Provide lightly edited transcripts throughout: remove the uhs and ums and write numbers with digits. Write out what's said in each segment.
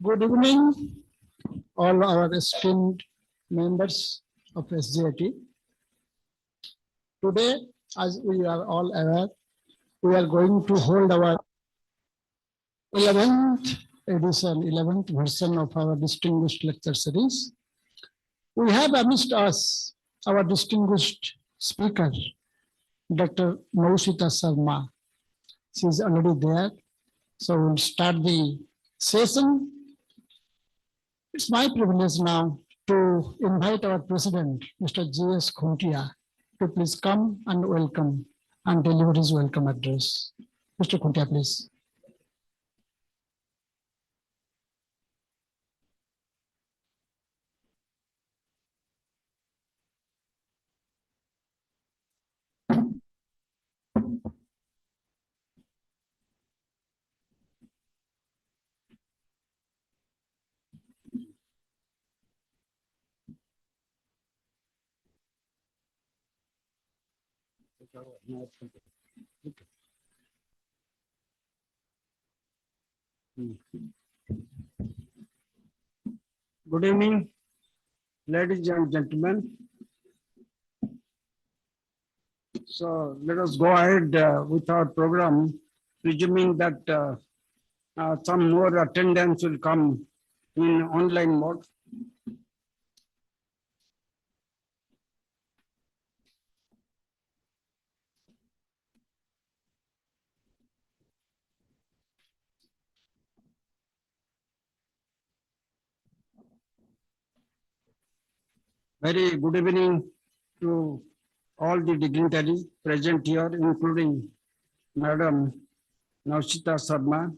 Good evening, all our esteemed members of SGAT. Today, as we are all aware, we are going to hold our 11th edition, 11th version of our distinguished lecture series. We have amidst us our distinguished speaker, Dr. Naushita Sharma. She is already there. So we'll start the session. It's my privilege now to invite our president, Mr. J.S. Khuntia, to please come and welcome and deliver his welcome address. Mr. Khuntia, please. Good evening, ladies and gentlemen. So let us go ahead with our program, presuming that some more attendance will come in online mode. Very good evening to all the dignitaries present here, including Madam Naushita Sharma.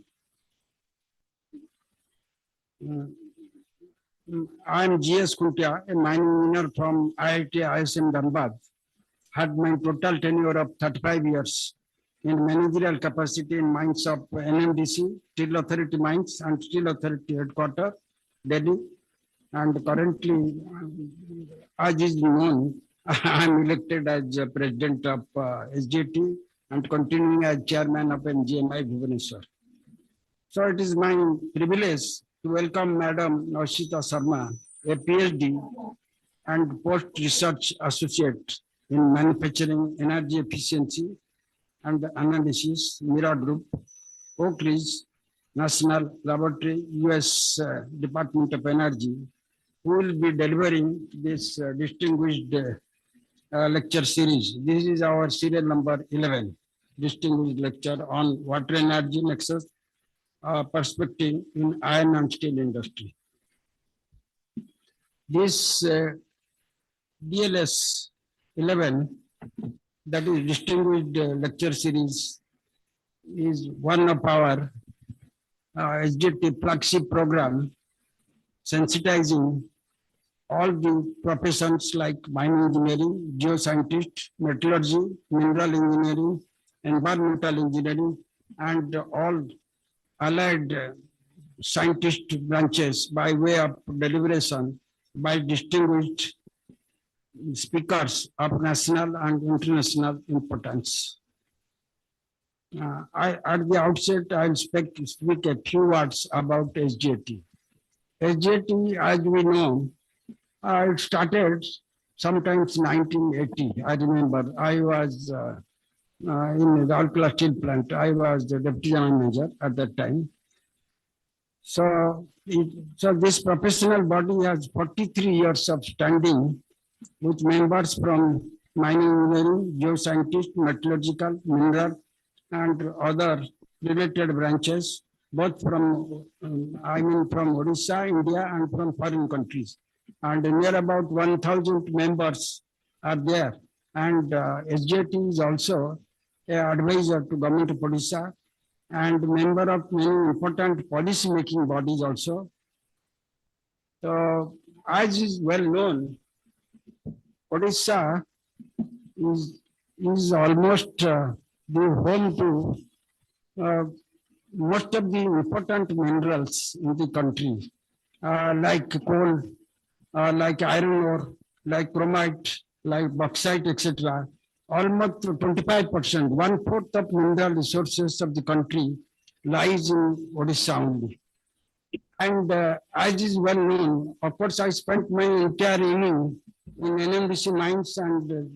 I am G.S. Khuntia, a mining engineer from IIT ISM Dhanbad. Had my total tenure of 35 years in managerial capacity in mines of NMDC, Steel Authority Mines and Steel Authority Headquarters, Delhi. And currently, as is known, I am elected as president of SGAT and continuing as chairman of MGMI Bhubaneswar. So it is my privilege to welcome Madam Naushita Sharma, a Ph.D. and post-research associate in manufacturing, energy efficiency and analysis, MEERA Group, Oak Ridge National Laboratory, US Department of Energy, who will be delivering this distinguished lecture series. This is our serial number 11, distinguished lecture on water energy nexus perspective in iron and steel industry. This DLS 11, that is distinguished lecture series, is one of our SGT flagship program, sensitizing all the professions like mining engineering, geoscientists, metallurgy, mineral engineering, environmental engineering, and all allied scientist branches by way of deliberation by distinguished speakers of national and international importance. At the outset, I'll speak a few words about SGAT. SGAT, as we know, it started sometimes 1980. I remember I was in the Alkala Steel Plant. I was the deputy general manager at that time. So this professional body has 43 years of standing with members from mining engineering, geoscientists, metallurgical, mineral, and other related branches, both from, from Odisha, India, and from foreign countries. And near about 1,000 members are there. And SGAT is also an advisor to Government of Odisha and member of many important policy-making bodies also. So, as is well known, Odisha is almost the home to most of the important minerals in the country, like coal, like iron ore, like chromite, like bauxite, etc. Almost 25%, 1/4 of mineral resources of the country lies in Odisha only. And as is well known, of course, I spent my entire evening in NMDC mines and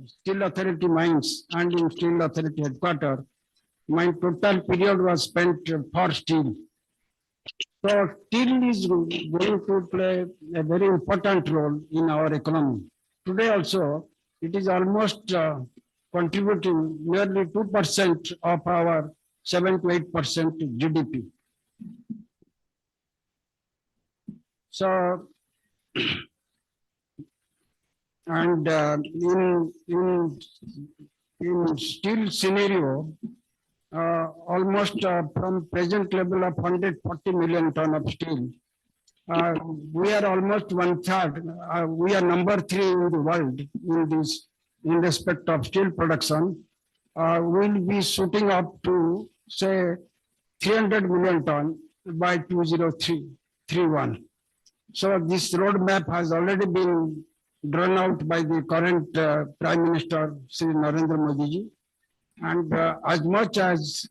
Steel Authority mines and in Steel Authority headquarters. My total period was spent for steel. So steel is going to play a very important role in our economy. Today also, it is almost contributing nearly 2% of our 7 to 8% GDP. So, and in steel scenario, almost from present level of 140 million ton of steel, we are almost 1/3. We are number 3 in the world in this in respect of steel production. We'll be shooting up to say 300 million ton by 2031. So this roadmap has already been drawn out by the current Prime Minister, Sri Narendra Modi ji, and as much as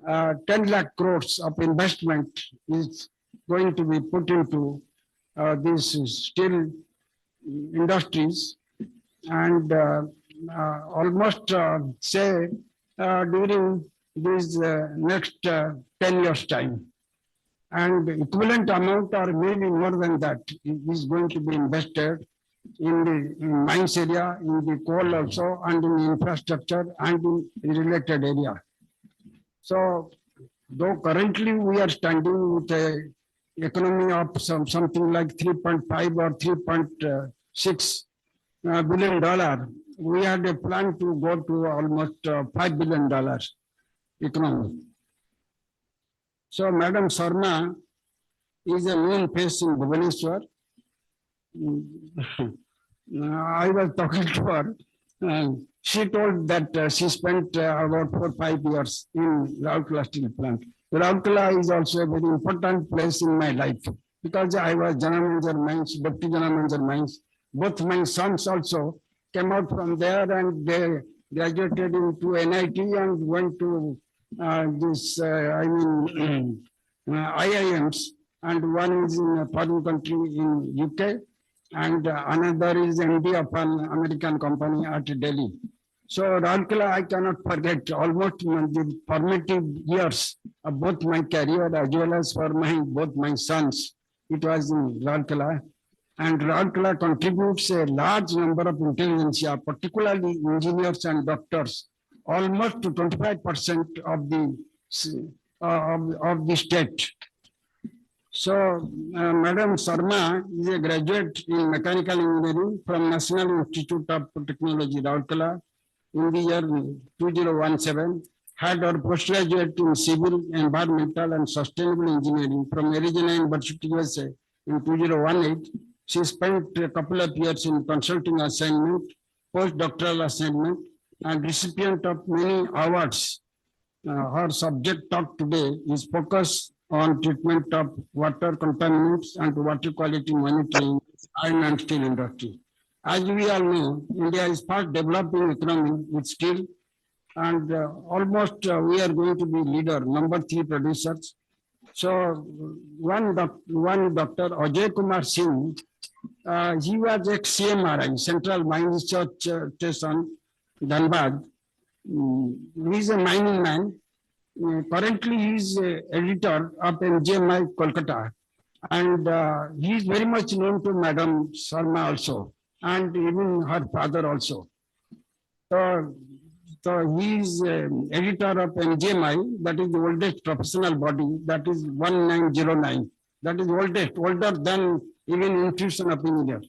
10 lakh crores of investment is going to be put into these steel industries, and almost say during this next 10 years time. And equivalent amount or maybe more than that is going to be invested in the mines area, in the coal also, and in infrastructure and in related area. So though currently we are standing with a economy of something like 3.5 or 3.6 billion dollar, we had a plan to go to almost $5 billion economy. So Madam Sharma is a known face in Bhubaneswar. I was talking to her. She told that she spent about 4 or 5 years in Rourkela steel plant. Rourkela is also a very important place in my life because I was general manager mines, deputy general manager mines. Both my sons also came out from there and they graduated into NIT and went to IIMs, and one is in a foreign country in UK, and another is MD of an American company at Delhi. So Rourkela, I cannot forget almost the formative years of both my career as well as for both my sons. It was in Rourkela, and Rourkela contributes a large number of intelligentsia, particularly engineers and doctors, almost to 25% of the state. So, Madam Sharma is a graduate in mechanical engineering from National Institute of Technology, Rourkela, in the year 2017. Had her postgraduate in civil, environmental, and sustainable engineering from Arizona University, USA, in 2018. She spent a couple of years in consulting assignment, postdoctoral assignment, and recipient of many awards. Her subject talk today is focused on treatment of water contaminants and water quality monitoring iron and steel industry. As we all know, India is fast developing economy with steel, and almost we are going to be leader, number 3 producers. So one Dr. Ajay Kumar Singh, he was ex-CMRI, Central Mine Research Station, Dhanbad. He is a mining man. Currently, he is editor of MGMI Kolkata, and he is very much known to Madam Sharma also, and even her father also. So he is editor of MGMI, that is the oldest professional body, that is 1909. That is oldest, older than even Institution of Engineers.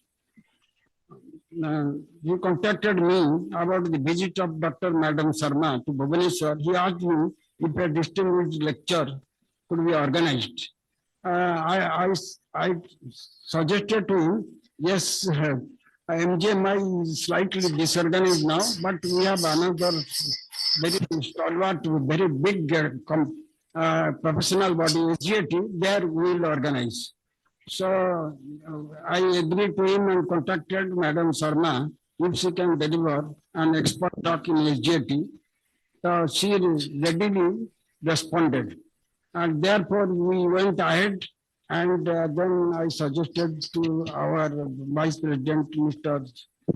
He contacted me about the visit of Dr. Madam Sharma to Bhubaneswar. He asked me if a distinguished lecture could be organized. I suggested to him, yes, MGMI is slightly disorganized now, but we have another very stalwart, very big professional body, SGAT, there we will organize. So I agreed to him and contacted Madam Sharma if she can deliver an expert talk in SGAT. She readily responded. And therefore, we went ahead, and then I suggested to our Vice President, Mr.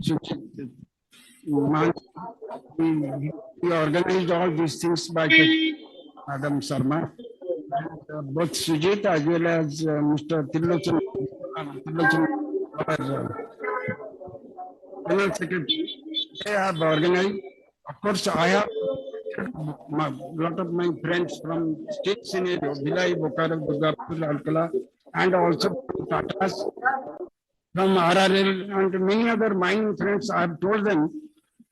Sujit Man, we organized all these things by Madam Sharma. And, both Sujit as well as Mr. Trilochan, our General Secretary, they have organized. Of course, I have a lot of my friends from state scenario, Bhilai, Bokaro, Durgapur, Alkala, and also from Tatas, from RRL, and many other mining friends. I have told them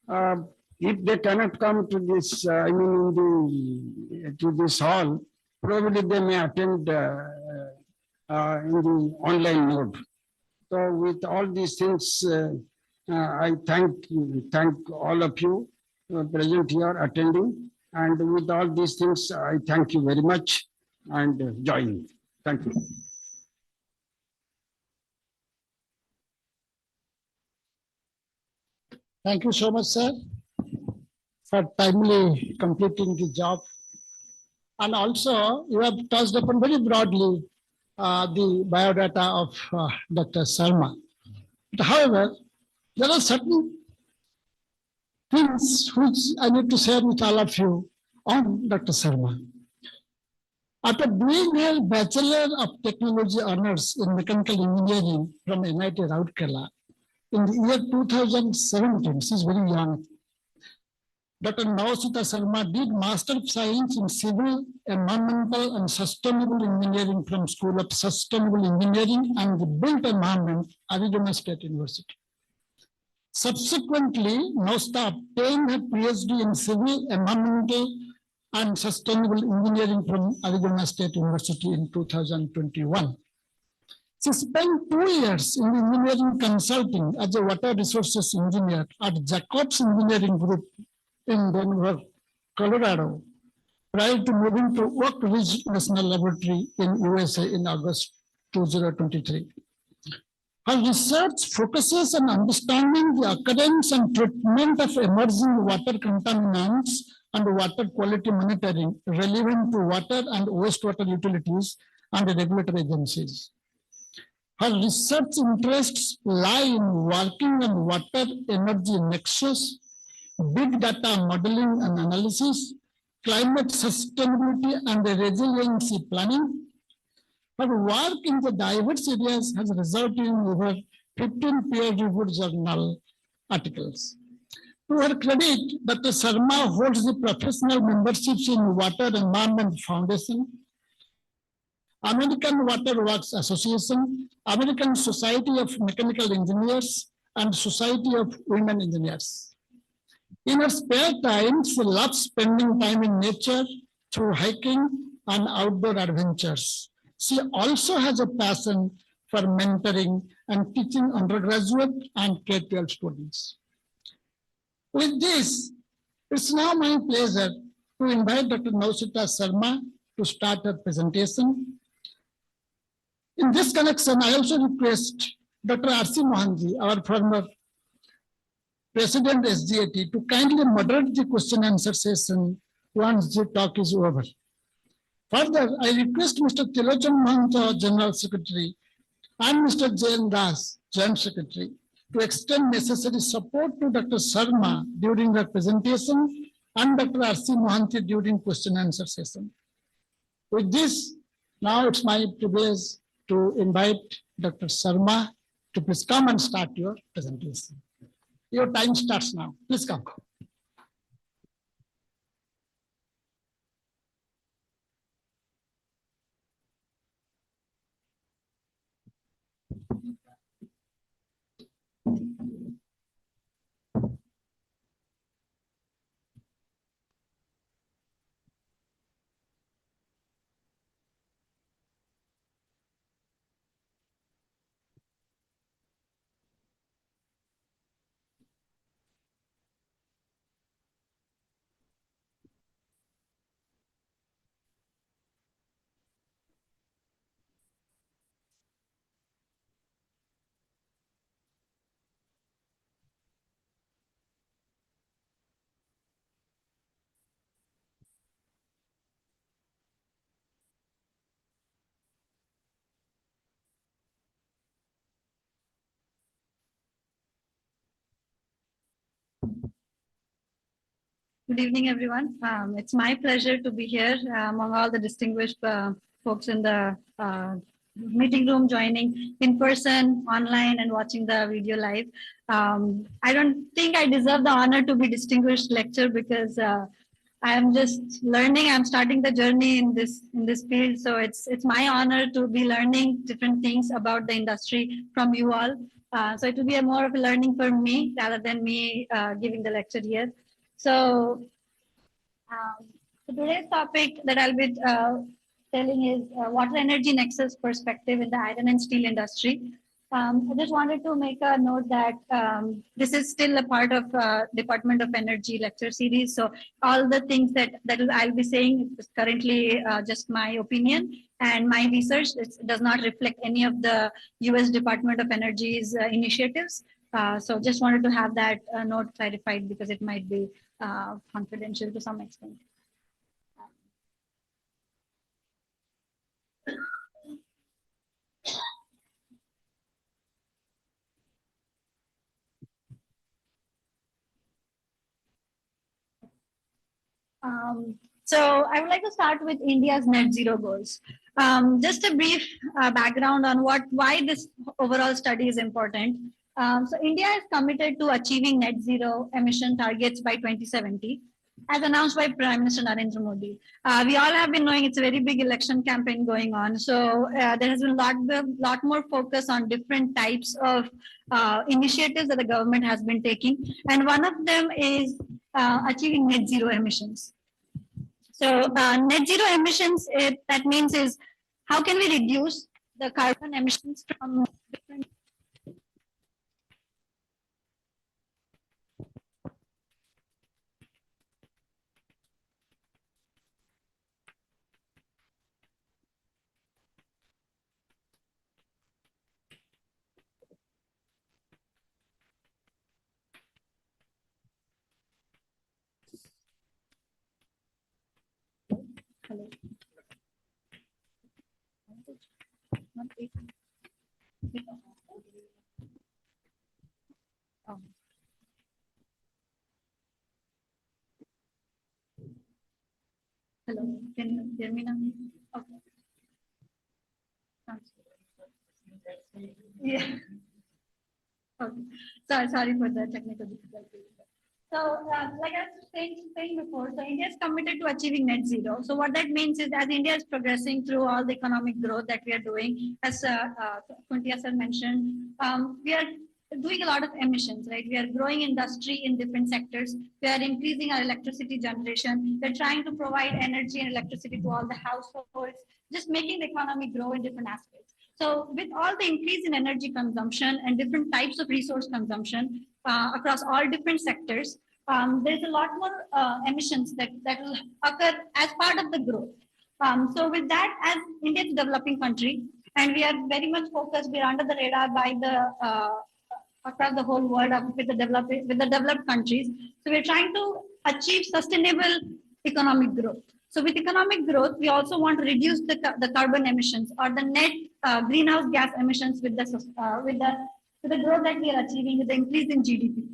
uh, if they cannot come to this, to this hall, probably they may attend in the online mode. So with all these things, I thank all of you present here attending. And with all these things, I thank you very much and join. Thank you. Thank you so much, sir, for timely completing the job. And also, you have touched upon very broadly the biodata of Dr. Sharma. But however, there are certain things which I need to share with all of you on Dr. Sharma. After doing her Bachelor of Technology Honors in Mechanical Engineering from MIT Rourkela in the year 2017, she is very young, Dr. Naushita Sharma did Master of Science in Civil, Environmental and Sustainable Engineering from School of Sustainable Engineering and the Built Environment, Arizona State University. Subsequently, Naushita obtained her Ph.D. in Civil, Environmental and Sustainable Engineering from Arizona State University in 2021. She spent 2 years in engineering consulting as a water resources engineer at Jacobs Engineering Group in Denver, Colorado, prior to moving to Oak Ridge National Laboratory in USA in August 2023. Her research focuses on understanding the occurrence and treatment of emerging water contaminants and water quality monitoring relevant to water and wastewater utilities and regulatory agencies. Her research interests lie in working on water energy nexus, big data modeling and analysis, climate sustainability and resiliency planning. Her work in the diverse areas has resulted in over 15 peer-reviewed journal articles. To her credit, Dr. Sharma holds the professional memberships in Water Environment Foundation, American Water Works Association, American Society of Mechanical Engineers, and Society of Women Engineers. In her spare time, she loves spending time in nature through hiking and outdoor adventures. She also has a passion for mentoring and teaching undergraduate and K-12 students. With this, it's now my pleasure to invite Dr. Naushita Sharma to start her presentation. In this connection, I also request Dr. R.C. Mohanji, our former President SGAT, to kindly moderate the question and answer session once the talk is over. Further, I request Mr. Trilochan Mahanta, General Secretary, and Mr. J.N. Das, Joint Secretary, to extend necessary support to Dr. Sharma during her presentation and Dr. R.C. Mohanty during question and answer session. With this, now it's my privilege to invite Dr. Sharma to please come and start your presentation. Your time starts now. Please come. Good evening, everyone. It's my pleasure to be here among all the distinguished folks in the meeting room, joining in person, online, and watching the video live. I don't think I deserve the honor to be distinguished lecturer because I am just learning. I'm starting the journey in this field, so it's my honor to be learning different things about the industry from you all. So it will be more of a learning for me rather than me giving the lecture here. So, today's topic that I'll be telling is water energy nexus perspective in the iron and steel industry. I just wanted to make a note that this is still a part of Department of Energy lecture series. So all the things that I'll be saying is currently just my opinion and my research. It does not reflect any of the U.S. Department of Energy's initiatives. So just wanted to have that note clarified because it might be confidential to some extent. So I would like to start with India's net zero goals. Just a brief background on why this overall study is important. So India is committed to achieving net zero emission targets by 2070, as announced by Prime Minister Narendra Modi. We all have been knowing it's a very big election campaign going on. So there has been a lot more focus on different types of initiatives that the government has been taking. And one of them is achieving net zero emissions. So net zero emissions, that means is how can we reduce the carbon emissions from different. Hello. Oh. Hello, can you hear me now? Okay. Yeah. Okay. Sorry for the technical difficulty. So, like I was saying before, so India is committed to achieving net zero. So, what that means is, as India is progressing through all the economic growth that we are doing, as Kuntia sir mentioned, we are doing a lot of emissions, right? We are growing industry in different sectors. We are increasing our electricity generation. We're trying to provide energy and electricity to all the households, just making the economy grow in different aspects. So, with all the increase in energy consumption and different types of resource consumption across all different sectors, there's a lot more emissions that will occur as part of the growth. So with that, as India is a developing country, and we are very much focused, we are under the radar by the across the whole world with the developed countries. So we're trying to achieve sustainable economic growth. So with economic growth, we also want to reduce the carbon emissions or the net greenhouse gas emissions with the growth that we are achieving with the increase in GDP.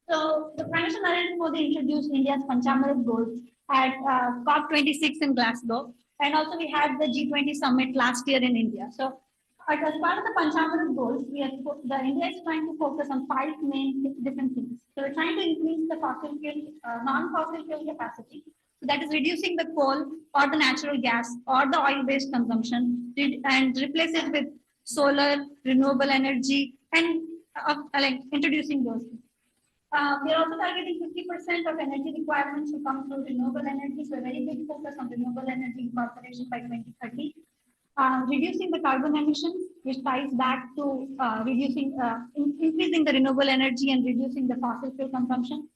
So the Prime Minister Narendra Modi introduced India's Panchamrit goals at COP26 in Glasgow, and also we had the G20 summit last year in India. So as part of the Panchamrit goals, India is trying to focus on 5 main different things. So we're trying to increase the non-fossil fuel capacity. So that is reducing the coal or the natural gas or the oil-based consumption and replace it with solar, renewable energy, and like introducing those. We are also targeting 50% of energy requirements to come through renewable energy. So a very big focus on renewable energy incorporation by 2030. Reducing the carbon emissions, which ties back to increasing the renewable energy and reducing the fossil fuel consumption.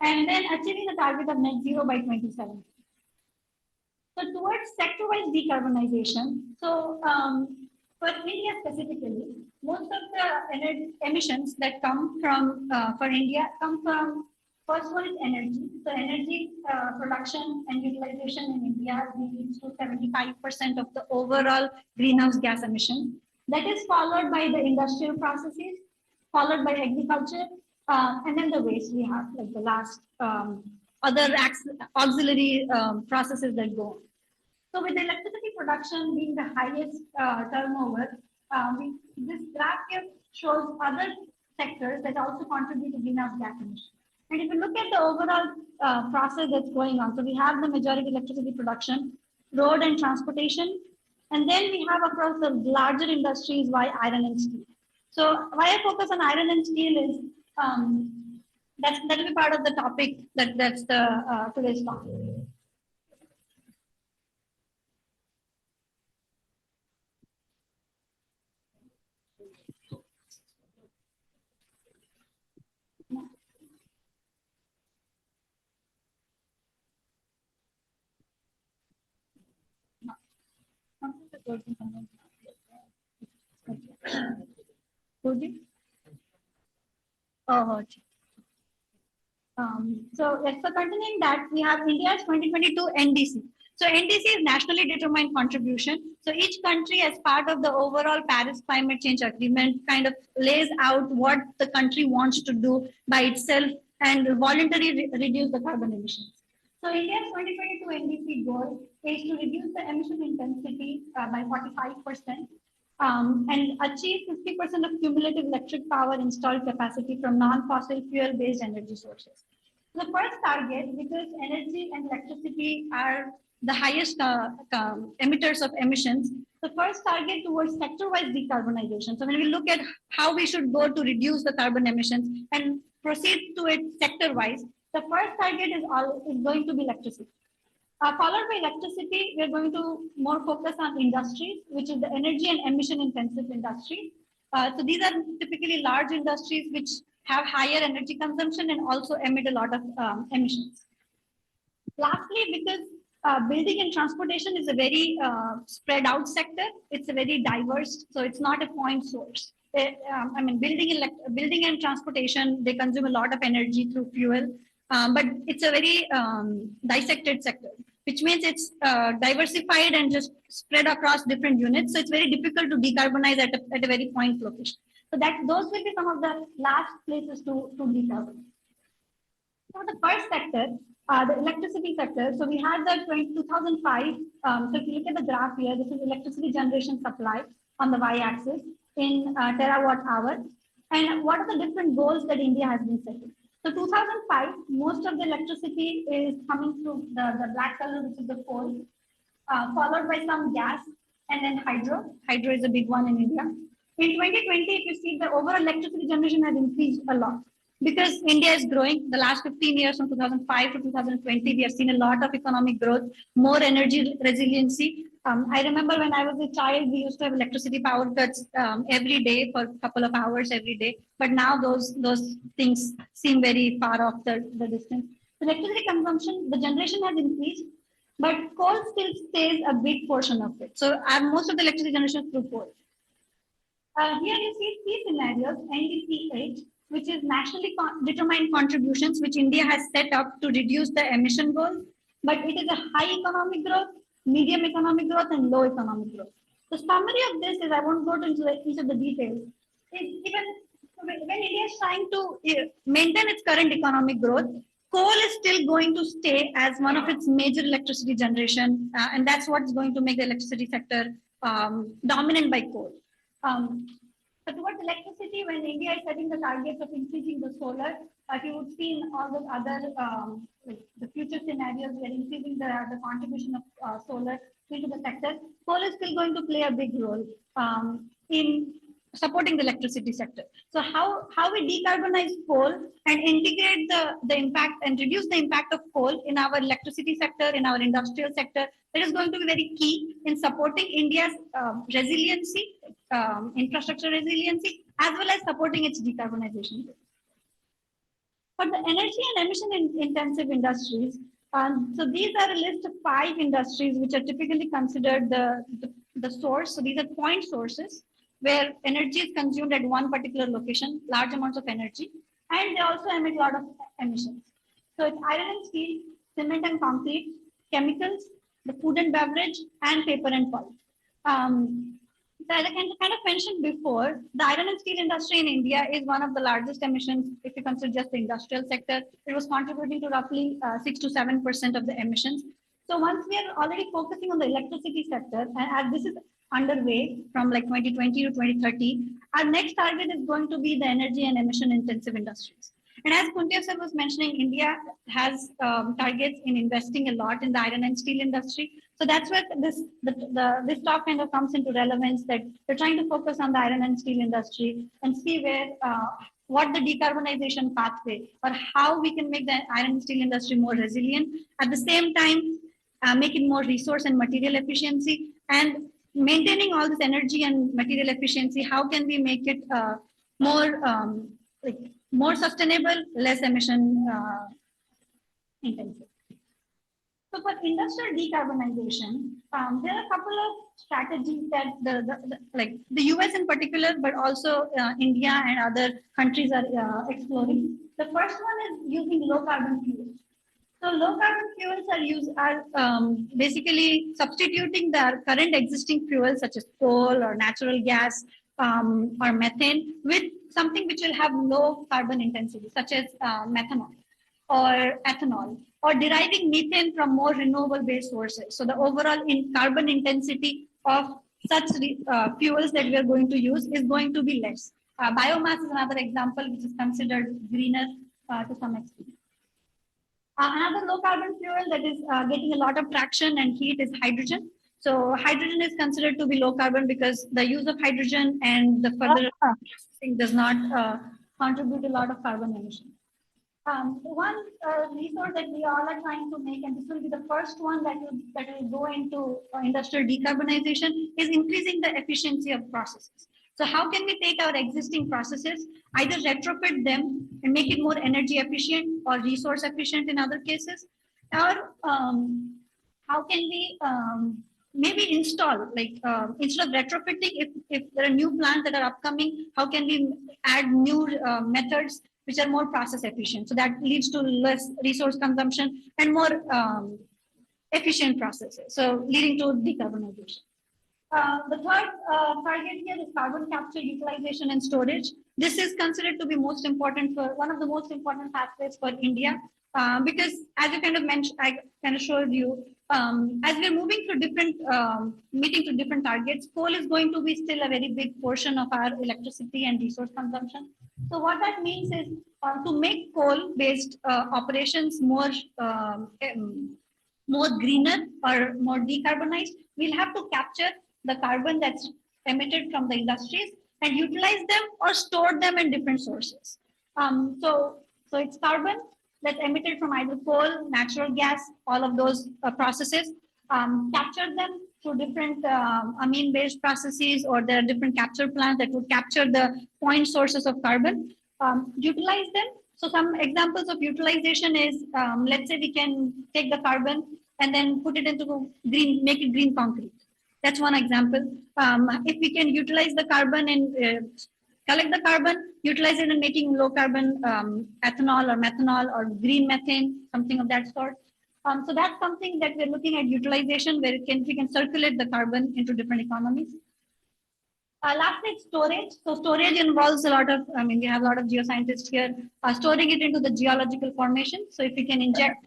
And then achieving the target of net zero by 2070. So towards sector-wise decarbonization, so for India specifically, most of the emissions that come from for India come from, first one is energy. So energy production and utilization in India leads to 75% of the overall greenhouse gas emission. That is followed by the industrial processes, followed by agriculture, And then the waste we have, like the last other auxiliary processes that go on. So with electricity production being the highest turnover, this graph here shows other sectors that also contribute to greenhouse gas emissions. And if you look at the overall process that's going on, so we have the majority electricity production, road and transportation, and then we have across the larger industries why iron and steel. So why I focus on iron and steel is that will be part of the topic that's the today's topic. Oh, so continuing that, we have India's 2022 NDC. So NDC is nationally determined contribution. So each country, as part of the overall Paris Climate Change Agreement, kind of lays out what the country wants to do by itself and voluntarily reduce the carbon emissions. So India's 2022 NDC goal is to reduce the emission intensity by 45%. And achieve 50% of cumulative electric power installed capacity from non-fossil fuel-based energy sources. The first target, because energy and electricity are the highest emitters of emissions, the first target towards sector-wise decarbonization. So when we look at how we should go to reduce the carbon emissions and proceed to it sector-wise, the first target is going to be electricity. Followed by electricity, we're going to more focus on industries, which is the energy and emission intensive industry. So these are typically large industries which have higher energy consumption and also emit a lot of emissions. Lastly, because building and transportation is a very spread out sector, it's a very diverse, so it's not a point source. Building and transportation, they consume a lot of energy through fuel, but it's a very dissected sector, which means it's diversified and just spread across different units. So it's very difficult to decarbonize at a very point location. So those will be some of the last places to decarbonize. So the first sector, the electricity sector. So we had the 2005. So if you look at the graph here, this is electricity generation supply on the y-axis in terawatt hour. And what are the different goals that India has been setting? So 2005, most of the electricity is coming through the black color, which is the coal, followed by some gas and then hydro. Hydro is a big one in India. In 2020, if you see, the overall electricity generation has increased a lot because India is growing. The last 15 years from 2005 to 2020, we have seen a lot of economic growth, more energy resiliency. I remember when I was a child, we used to have electricity power cuts every day for a couple of hours every day. But now those things seem very far off the distance. Electricity consumption, the generation has increased, but coal still stays a big portion of it. So most of the electricity generation is through coal. Here you see three scenarios, NDC8, which is nationally determined contributions, which India has set up to reduce the emission goals, but it is a high economic growth, medium economic growth, and low economic growth. The summary of this is, I won't go into each of the details, even when India is trying to maintain its current economic growth, coal is still going to stay as one of its major electricity generation, and that's what's going to make the electricity sector dominant by coal. So towards electricity, when India is setting the targets of increasing the solar, you would see in all the other like the future scenarios, we are increasing the contribution of solar into the sector. Coal is still going to play a big role in supporting the electricity sector. So how we decarbonize coal and integrate the impact and reduce the impact of coal in our electricity sector, in our industrial sector, that is going to be very key in supporting India's resiliency, infrastructure resiliency, as well as supporting its decarbonization. For the energy and emission intensive industries, so these are a list of 5 industries which are typically considered the source. So these are point sources where energy is consumed at one particular location, large amounts of energy, and they also emit a lot of emissions. So it's iron and steel, cement and concrete, chemicals, the food and beverage, and paper and pulp. So as I kind of mentioned before, the iron and steel industry in India is one of the largest emissions if you consider just the industrial sector. It was contributing to roughly 6 to 7% of the emissions. So once we are already focusing on the electricity sector, and as this is underway from like 2020 to 2030, our next target is going to be the energy and emission intensive industries. And as Kuntia sir was mentioning, India has targets in investing a lot in the iron and steel industry. So that's where this talk kind of comes into relevance, that we're trying to focus on the iron and steel industry and see where what the decarbonization pathway or how we can make the iron and steel industry more resilient. At the same time, make it more resource and material efficiency, and maintaining all this energy and material efficiency. How can we make it more sustainable, less emission intensive? So for industrial decarbonization, there are a couple of strategies that the US in particular, but also India and other countries are exploring. The first one is using low carbon fuels. So low carbon fuels are basically substituting the current existing fuels such as coal or natural gas or methane with something which will have low carbon intensity, such as methanol or ethanol, or deriving methane from more renewable based sources. So the overall carbon intensity of such fuels that we are going to use is going to be less. Biomass is another example which is considered greener to some extent. Another low carbon fuel that is getting a lot of traction and heat is hydrogen. So hydrogen is considered to be low carbon because the use of hydrogen and the further processing does not contribute a lot of carbon emission. One resource that we all are trying to make, and this will be the first one that will go into industrial decarbonization, is increasing the efficiency of processes. So how can we take our existing processes, either retrofit them and make it more energy efficient or resource efficient in other cases, or how can we maybe install, instead of retrofitting, if there are new plants that are upcoming, how can we add new methods which are more process efficient? So that leads to less resource consumption and more efficient processes, so leading to decarbonization. The third target here is carbon capture, utilization, and storage. This is considered to be most important for one of the most important pathways for India, because as you kind of mentioned, I kind of showed you, as we're moving through different, meeting to different targets, coal is going to be still a very big portion of our electricity and resource consumption. So what that means is to make coal-based operations more greener or more decarbonized, we'll have to capture the carbon that's emitted from the industries and utilize them or store them in different sources. So it's carbon that's emitted from either coal, natural gas, all of those processes, capture them through different amine-based processes, or there are different capture plants that would capture the point sources of carbon, utilize them. So some examples of utilization is, let's say we can take the carbon and then put it into green, make it green concrete. That's one example. If we can utilize the carbon and collect the carbon, utilize it in making low carbon ethanol or methanol or green methane, something of that sort. So that's something that we're looking at utilization, where we can circulate the carbon into different economies. Lastly, storage. So storage involves a lot of, we have a lot of geoscientists here, storing it into the geological formation. So if we can inject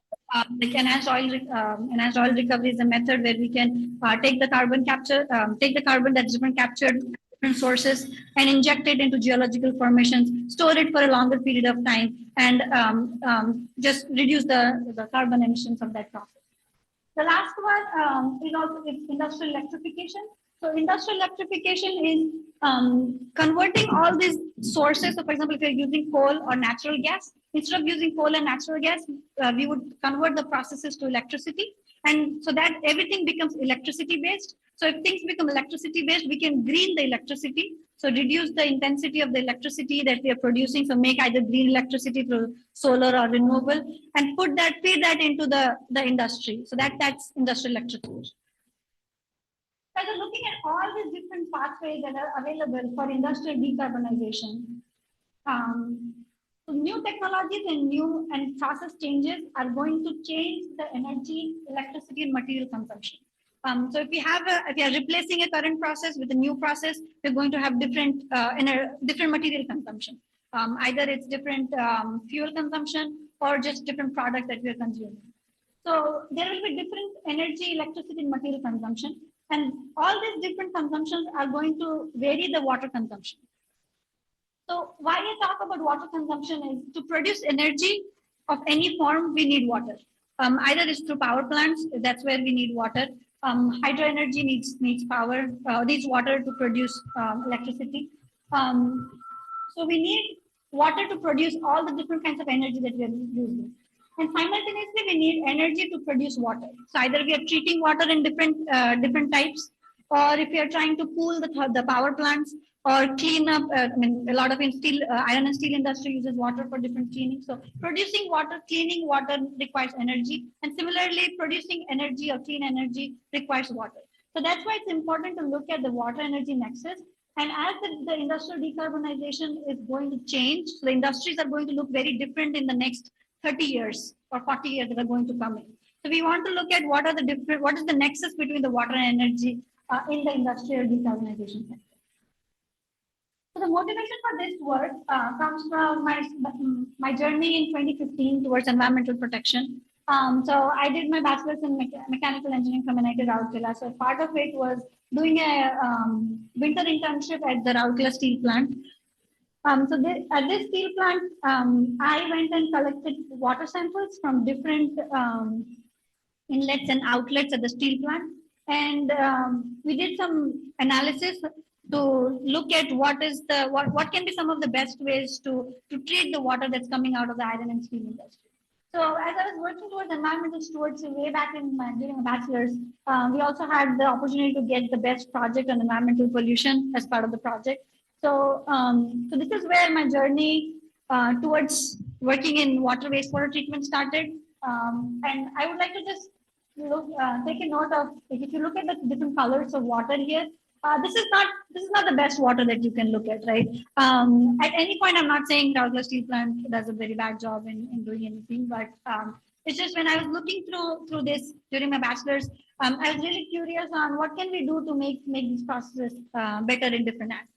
enhanced oil recovery is a method where we can take the carbon take the carbon that's been captured different sources and inject it into geological formations, store it for a longer period of time, and just reduce the carbon emissions of that process. The last one is also industrial electrification. So industrial electrification is converting all these sources. So for example, if you're using coal or natural gas, instead of using coal and natural gas, we would convert the processes to electricity. And so that everything becomes electricity based. So if things become electricity based, we can green the electricity. So reduce the intensity of the electricity that we are producing. So make either green electricity through solar or renewable, and feed that into the industry. So that's industrial electrification. So looking at all these different pathways that are available for industrial decarbonization, so new technologies and process changes are going to change the energy, electricity, and material consumption. So if we are replacing a current process with a new process, we're going to have different material consumption. Either it's different fuel consumption or just different products that we are consuming. So there will be different energy, electricity, and material consumption. And all these different consumptions are going to vary the water consumption. So why I talk about water consumption is to produce energy of any form, we need water. Either it's through power plants, that's where we need water. Hydro energy needs power, needs water to produce electricity. So we need water to produce all the different kinds of energy that we are using. And simultaneously, we need energy to produce water. So either we are treating water in different types, or if we are trying to cool the power plants or clean up, I mean, a lot of iron and steel industry uses water for different cleaning. So producing water, cleaning water requires energy. And similarly, producing energy or clean energy requires water. So that's why it's important to look at the water energy nexus. And as the industrial decarbonization is going to change, so the industries are going to look very different in the next 30 years or 40 years that are going to come in. So we want to look at what is the nexus between the water and energy in the industrial decarbonization sector. So the motivation for this work comes from my journey in 2015 towards environmental protection. So I did my bachelor's in mechanical engineering from NIT Rourkela. So part of it was doing a winter internship at the Rourkela steel plant. At this steel plant, I went and collected water samples from different inlets and outlets at the steel plant. And we did some analysis to look at what can be some of the best ways to treat the water that's coming out of the iron and steel industry. So as I was working towards environmental stewardship way back during my bachelor's, we also had the opportunity to get the best project on environmental pollution as part of the project. So, so this is where my journey towards working in water wastewater treatment started. And I would like to just take a note of, if you look at the different colors of water here, this is not the best water that you can look at, right? At any point, I'm not saying Rourkela Steel Plant does a very bad job in doing anything, but it's just when I was looking through this during my bachelor's, I was really curious on what can we do to make these processes better in different aspects.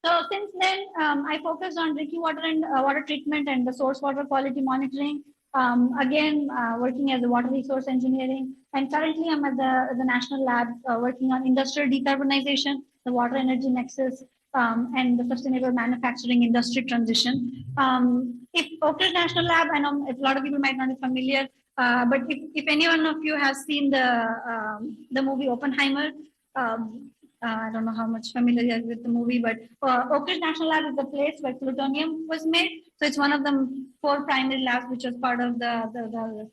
So since then, I focused on drinking water and water treatment and the source water quality monitoring. Again, working as a water resource engineering, and currently I'm at the national lab working on industrial decarbonization, the water energy nexus, and the sustainable manufacturing industry transition. If Oak Ridge National Lab, I know a lot of people might not be familiar, but if any one of you has seen the movie Oppenheimer, I don't know how much familiar with the movie, but Oak Ridge National Lab is the place where plutonium was made. So it's one of the 4 primary labs, which was part of the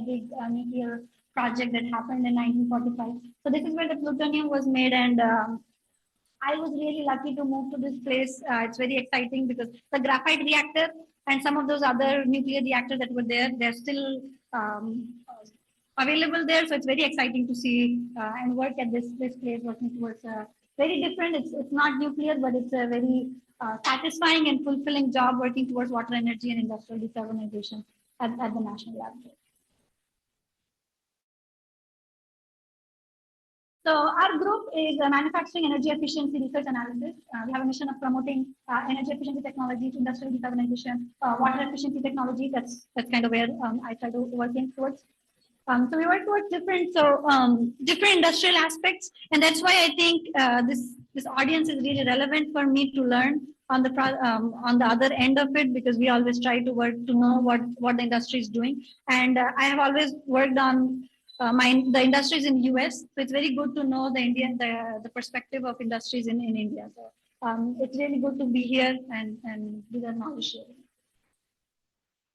big nuclear project that happened in 1945. So this is where the plutonium was made, and I was really lucky to move to this place. It's very exciting because the graphite reactor and some of those other nuclear reactors that were there, they're still available there. So it's very exciting to see and work at this place, working towards very different. It's not nuclear, but it's a very satisfying and fulfilling job working towards water energy and industrial decarbonization at the national lab. So our group is manufacturing energy efficiency research analysis. We have a mission of promoting energy efficiency technologies, industrial decarbonization, water efficiency technology. That's kind of where I try to work towards. So we work towards different industrial aspects, and that's why I think this audience is really relevant for me to learn on the other end of it, because we always try to work to know what the industry is doing, and I have always worked on the industries in US, so it's very good to know the perspective of industries in India. So it's really good to be here and do the knowledge sharing.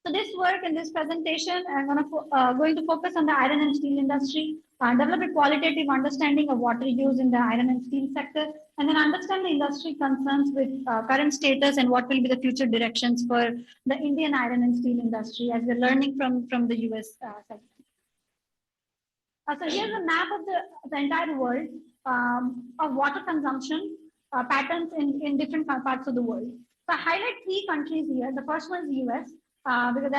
So this work in this presentation, I'm going to focus on the iron and steel industry, develop a qualitative understanding of water use in the iron and steel sector, and then understand the industry concerns with current status and what will be the future directions for the Indian iron and steel industry as we're learning from the US sector. So here's a map of the entire world of water consumption patterns in different parts of the world. So I highlight 3 countries here. The first one is US. Because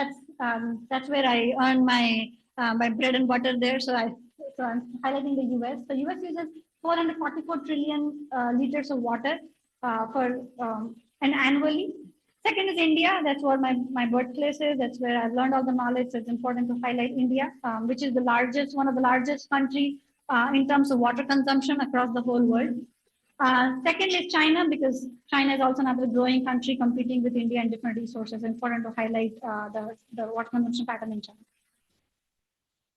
that's where I earn my bread and butter there. So so I'm highlighting the US. The US uses 444 trillion liters of water and annually. Second is India. That's where my birthplace is. That's where I've learned all the knowledge. So it's important to highlight India, which is one of the largest country in terms of water consumption across the whole world. Second is China, because China is also another growing country competing with India in different resources. Important to highlight the water consumption pattern in China.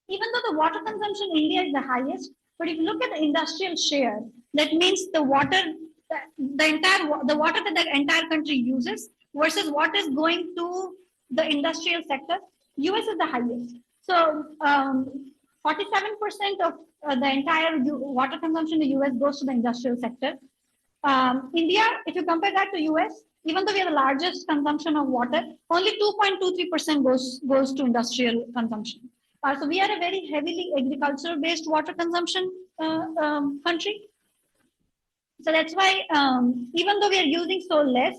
Even though the water consumption in India is the highest, but if you look at the industrial share, that means the water that the entire country uses versus what is going to the industrial sector, US is the highest. So 47% of the entire water consumption in the US goes to the industrial sector. India, if you compare that to US, even though we have the largest consumption of water, only 2.23% goes to industrial consumption. So we are a very heavily agricultural-based water consumption country. So that's why even though we are using so less,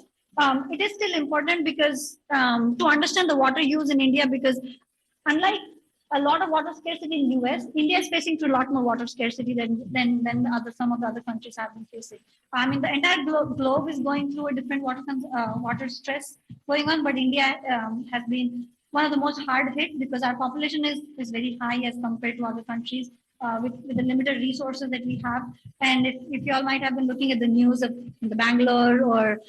it is still important because to understand the water use in India, because unlike a lot of water scarcity in US, India is facing through a lot more water scarcity than some of the other countries have been facing. I mean, the entire globe is going through a different water stress going on, but India has been one of the most hard hit because our population is very high as compared to other countries with the limited resources that we have. And if you all might have been looking at the news of the Bangalore or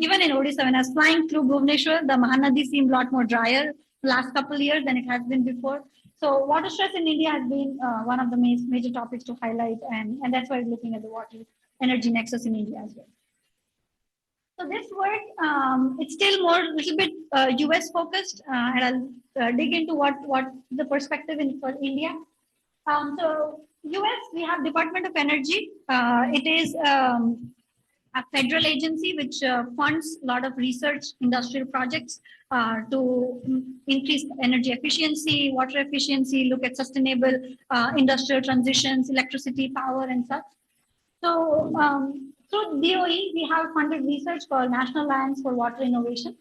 even in Odisha, when I was flying through Bhubaneswar, the Mahanadi seemed a lot more drier the last couple of years than it has been before. So water stress in India has been one of the major topics to highlight, and that's why we're looking at the water energy nexus in India as well. So this work, it's still more a little bit US focused, and I'll dig into what the perspective for India. So US, we have Department of Energy. It is a federal agency which funds a lot of research industrial projects to increase energy efficiency, water efficiency, look at sustainable industrial transitions, electricity, power, and such. So through DOE, we have funded research called National Alliance for Water Innovation.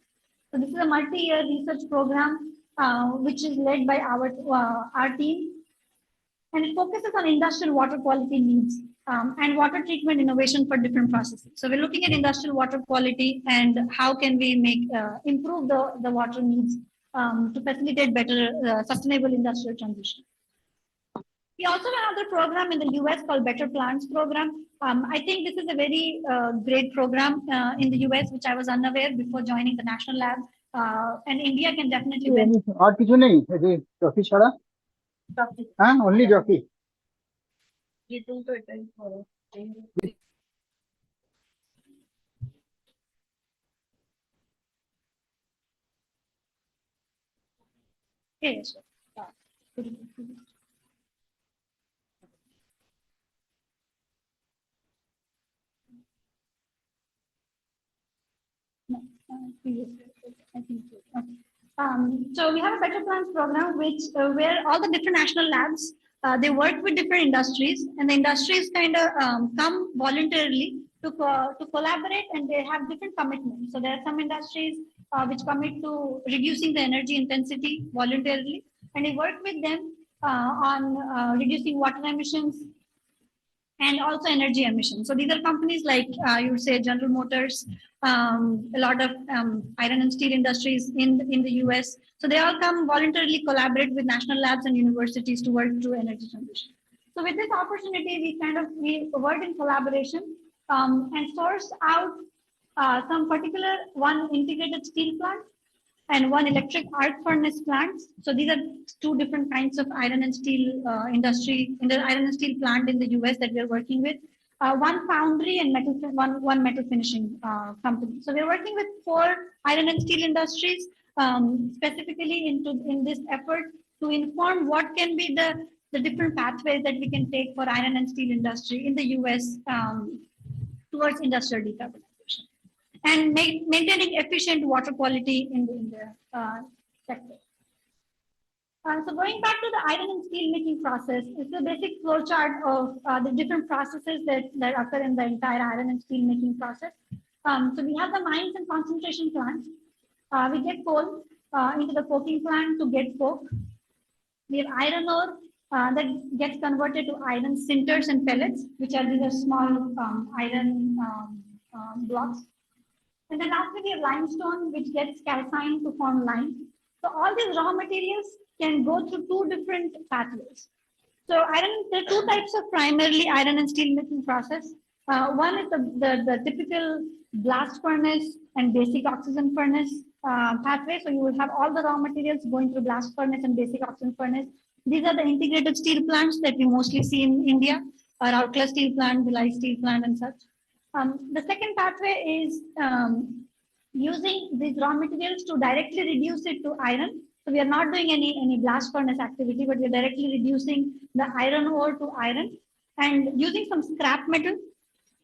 So this is a multi-year research program which is led by our team, and it focuses on industrial water quality needs and water treatment innovation for different processes. So we're looking at industrial water quality and how can we improve the water needs to facilitate better sustainable industrial transition. We also have another program in the US called Better Plants Program. I think this is a very great program in the US, which I was unaware before joining the national lab. And India can definitely benefit. और किछु नहीं है jockey छड़ा हाँ only jockey Yes. No, I think so. Okay. So we have a Better Plants program, which where all the different national labs they work with different industries, and the industries kind of come voluntarily to collaborate, and they have different commitments. So there are some industries which commit to reducing the energy intensity voluntarily, and we work with them on reducing water emissions and also energy emissions. So these are companies like you would say General Motors, a lot of iron and steel industries in the US. So they all come voluntarily collaborate with national labs and universities to work through energy transition. So with this opportunity, we worked in collaboration and sourced out some particular one integrated steel plant and one electric arc furnace plants. So these are two different kinds of iron and steel industry in the iron and steel plant in the US that we're working with. One foundry and one metal finishing company. So we're working with 4 iron and steel industries specifically in this effort to inform what can be the different pathways that we can take for iron and steel industry in the US towards industrial decarbonization and maintaining efficient water quality in the sector. So going back to the iron and steel making process, it's a basic flow chart of the different processes that occur in the entire iron and steel making process. So we have the mines and concentration plants. We get coal into the coking plant to get coke. We have iron ore that gets converted to iron sinters and pellets, which are these are small iron blocks. And then lastly, we have limestone, which gets calcined to form lime. So all these raw materials can go through two different pathways. So there are two types of primarily iron and steel making process. One is the typical blast furnace and basic oxygen furnace pathway. So you will have all the raw materials going through blast furnace and basic oxygen furnace. These are the integrated steel plants that we mostly see in India, or Rourkela steel plant, Bhilai steel plant, and such. The second pathway is using these raw materials to directly reduce it to iron. So we are not doing any blast furnace activity, but we're directly reducing the iron ore to iron and using some scrap metal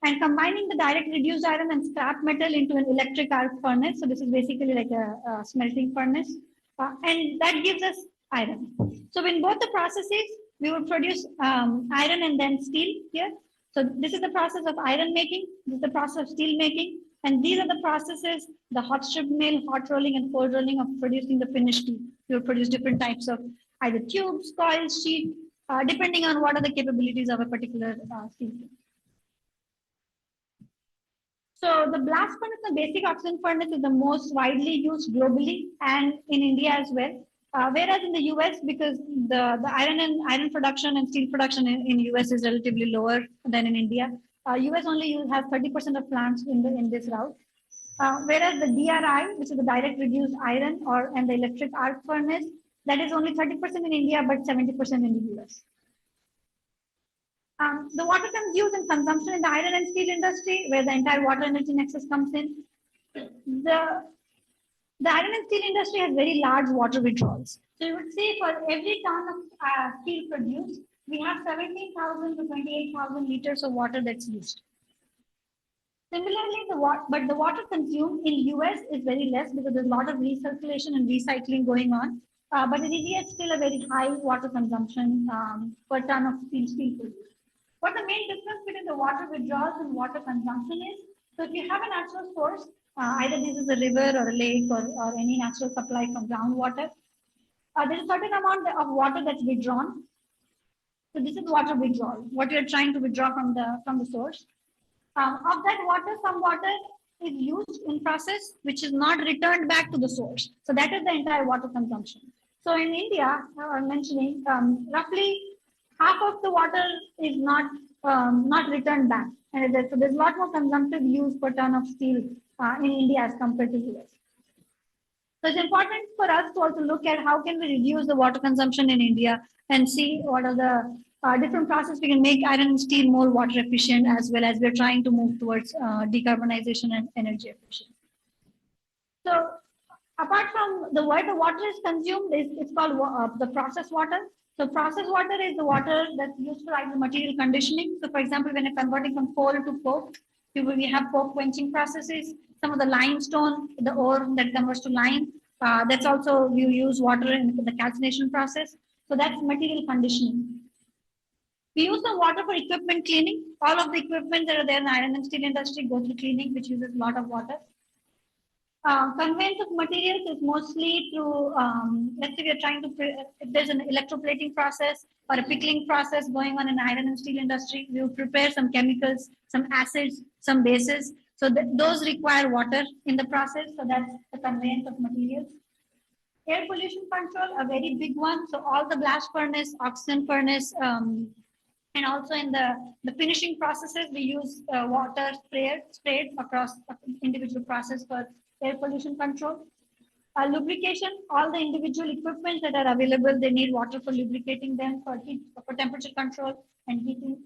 and combining the direct reduced iron and scrap metal into an electric arc furnace. So this is basically like a smelting furnace, and that gives us iron. So in both the processes, we will produce iron and then steel here. So this is the process of iron making, this is the process of steel making, and these are the processes, the hot strip mill, hot rolling, and cold rolling of producing the finished steel. You will produce different types of either tubes, coils, sheet, depending on what are the capabilities of a particular steel. So the blast furnace and basic oxygen furnace is the most widely used globally and in India as well. Whereas in the US, because the iron production and steel production in US is relatively lower than in India, US only have 30% of plants in this route. Whereas the DRI, which is the direct reduced iron and the electric arc furnace, that is only 30% in India, but 70% in the US. The water comes used in consumption in the iron and steel industry, where the entire water energy nexus comes in. The iron and steel industry has very large water withdrawals. So you would see for every ton of steel produced, we have 17,000 to 28,000 liters of water that's used. Similarly, the water consumed in US is very less because there's a lot of recirculation and recycling going on. But in India, it's still a very high water consumption per ton of steel produced. What the main difference between the water withdrawals and water consumption is, so if you have a natural source, either this is a river or a lake or any natural supply from groundwater, there's a certain amount of water that's withdrawn. So this is water withdrawal, what you're trying to withdraw from the source. Of that water, some water is used in process, which is not returned back to the source. So that is the entire water consumption. So in India, I'm mentioning roughly half of the water is not returned back. And so there's a lot more consumptive use per ton of steel in India as compared to US. So it's important for us to also look at how can we reduce the water consumption in India and see what are the different processes we can make iron and steel more water efficient, as well as we're trying to move towards decarbonization and energy efficiency. So apart from the way the water is consumed, it's called the process water. So process water is the water that's used for either material conditioning. So for example, when you're converting from coal to coke, we have coke quenching processes. Some of the limestone, the ore that converts to lime, that's also you use water in the calcination process. So that's material conditioning. We use some water for equipment cleaning. All of the equipment that are there in the iron and steel industry go through cleaning, which uses a lot of water. Conveyance of materials is mostly through, let's say we are trying to, if there's an electroplating process or a pickling process going on in the iron and steel industry, we will prepare some chemicals, some acids, some bases. So those require water in the process. So that's the conveyance of materials. Air pollution control, a very big one. So all the blast furnace, oxygen furnace, and also in the finishing processes, we use water sprayed across individual process for air pollution control. Lubrication, all the individual equipment that are available, they need water for lubricating them for heat, for temperature control and heating.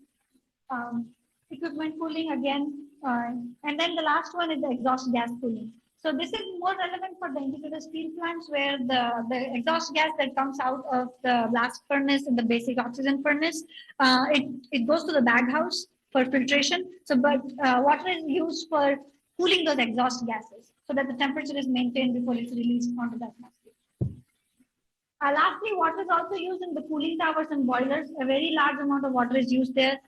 Equipment cooling again. And then the last one is the exhaust gas cooling. So this is more relevant for the integrated steel plants where the exhaust gas that comes out of the blast furnace and the basic oxygen furnace, it goes to the baghouse for filtration. So, but water is used for cooling those exhaust gases so that the temperature is maintained before it's released onto the atmosphere. Lastly, water is also used in the cooling towers and boilers. A very large amount of water is used there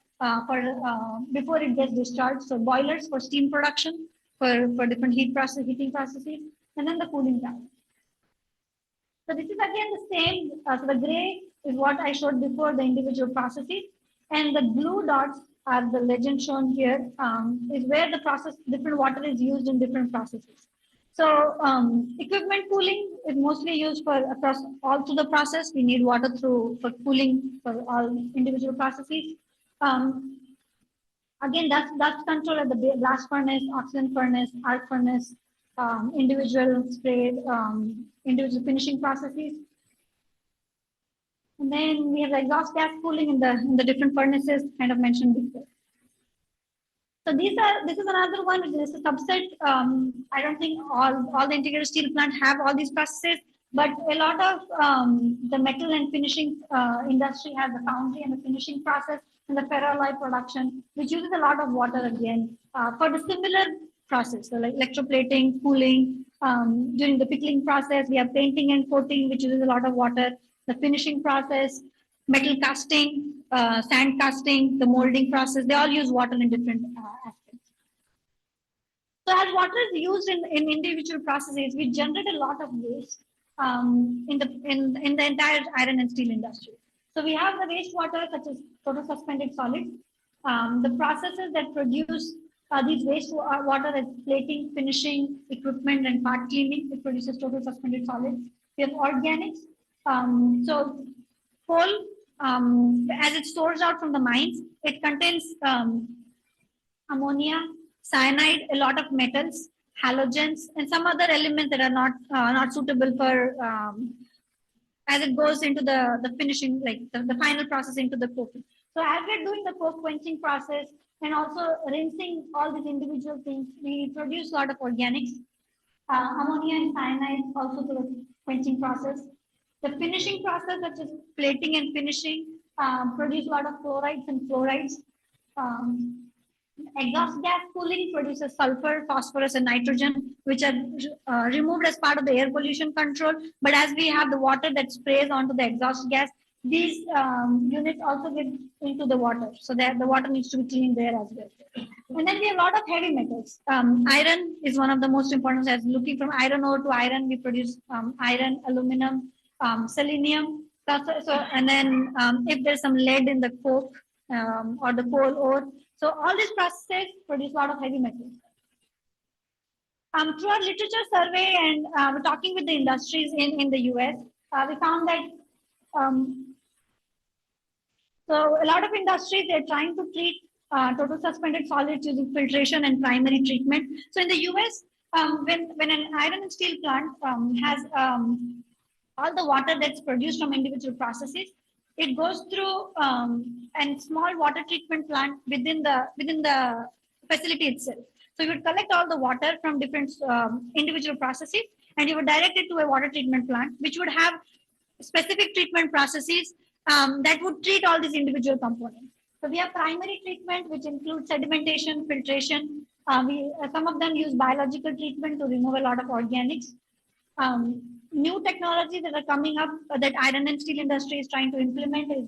before it gets discharged. So boilers for steam production, for different heating processes, and then the cooling tower. So this is again the same. So the gray is what I showed before, the individual processes. And the blue dots are the legend shown here, is where the process, different water is used in different processes. So equipment cooling is mostly used for across all through the process. We need water for cooling for all individual processes. Again, that's control at the blast furnace, oxygen furnace, arc furnace, individual spray, individual finishing processes. And then we have the exhaust gas cooling in the different furnaces, kind of mentioned before. So this is another one which is a subset. I don't think all the integrated steel plants have all these processes, but a lot of the metal and finishing industry has the foundry and the finishing process and the ferroalloy production, which uses a lot of water again for the similar process. So like electroplating, cooling, during the pickling process, we have painting and coating, which uses a lot of water. The finishing process, metal casting, sand casting, the molding process, they all use water in different aspects. So as water is used in individual processes, we generate a lot of waste in the entire iron and steel industry. So we have the wastewater such as total suspended solids. The processes that produce these wastewater as plating, finishing, equipment, and part cleaning, it produces total suspended solids. We have organics. So coal, as it stores out from the mines, it contains ammonia, cyanide, a lot of metals, halogens, and some other elements that are not suitable for as it goes into the finishing, like the final process into the coking. So as we're doing the coke quenching process and also rinsing all these individual things, we produce a lot of organics, ammonia and cyanide also to the quenching process. The finishing process, such as plating and finishing, produce a lot of chlorides and fluorides. Exhaust gas cooling produces sulfur, phosphorus, and nitrogen, which are removed as part of the air pollution control. But as we have the water that sprays onto the exhaust gas, these units also get into the water. So that the water needs to be cleaned there as well. And then we have a lot of heavy metals. Iron is one of the most important. As looking from iron ore to iron, we produce iron, aluminum, selenium. And then if there's some lead in the coke or the coal ore, so all these processes produce a lot of heavy metals. Through our literature survey and we're talking with the industries in the US, we found that so a lot of industries, they're trying to treat total suspended solids using filtration and primary treatment. So in the US, when an iron and steel plant has all the water that's produced from individual processes, it goes through a small water treatment plant within the facility itself. So you would collect all the water from different individual processes, and you would direct it to a water treatment plant, which would have specific treatment processes that would treat all these individual components. So we have primary treatment, which includes sedimentation, filtration. Some of them use biological treatment to remove a lot of organics. New technologies that are coming up that iron and steel industry is trying to implement is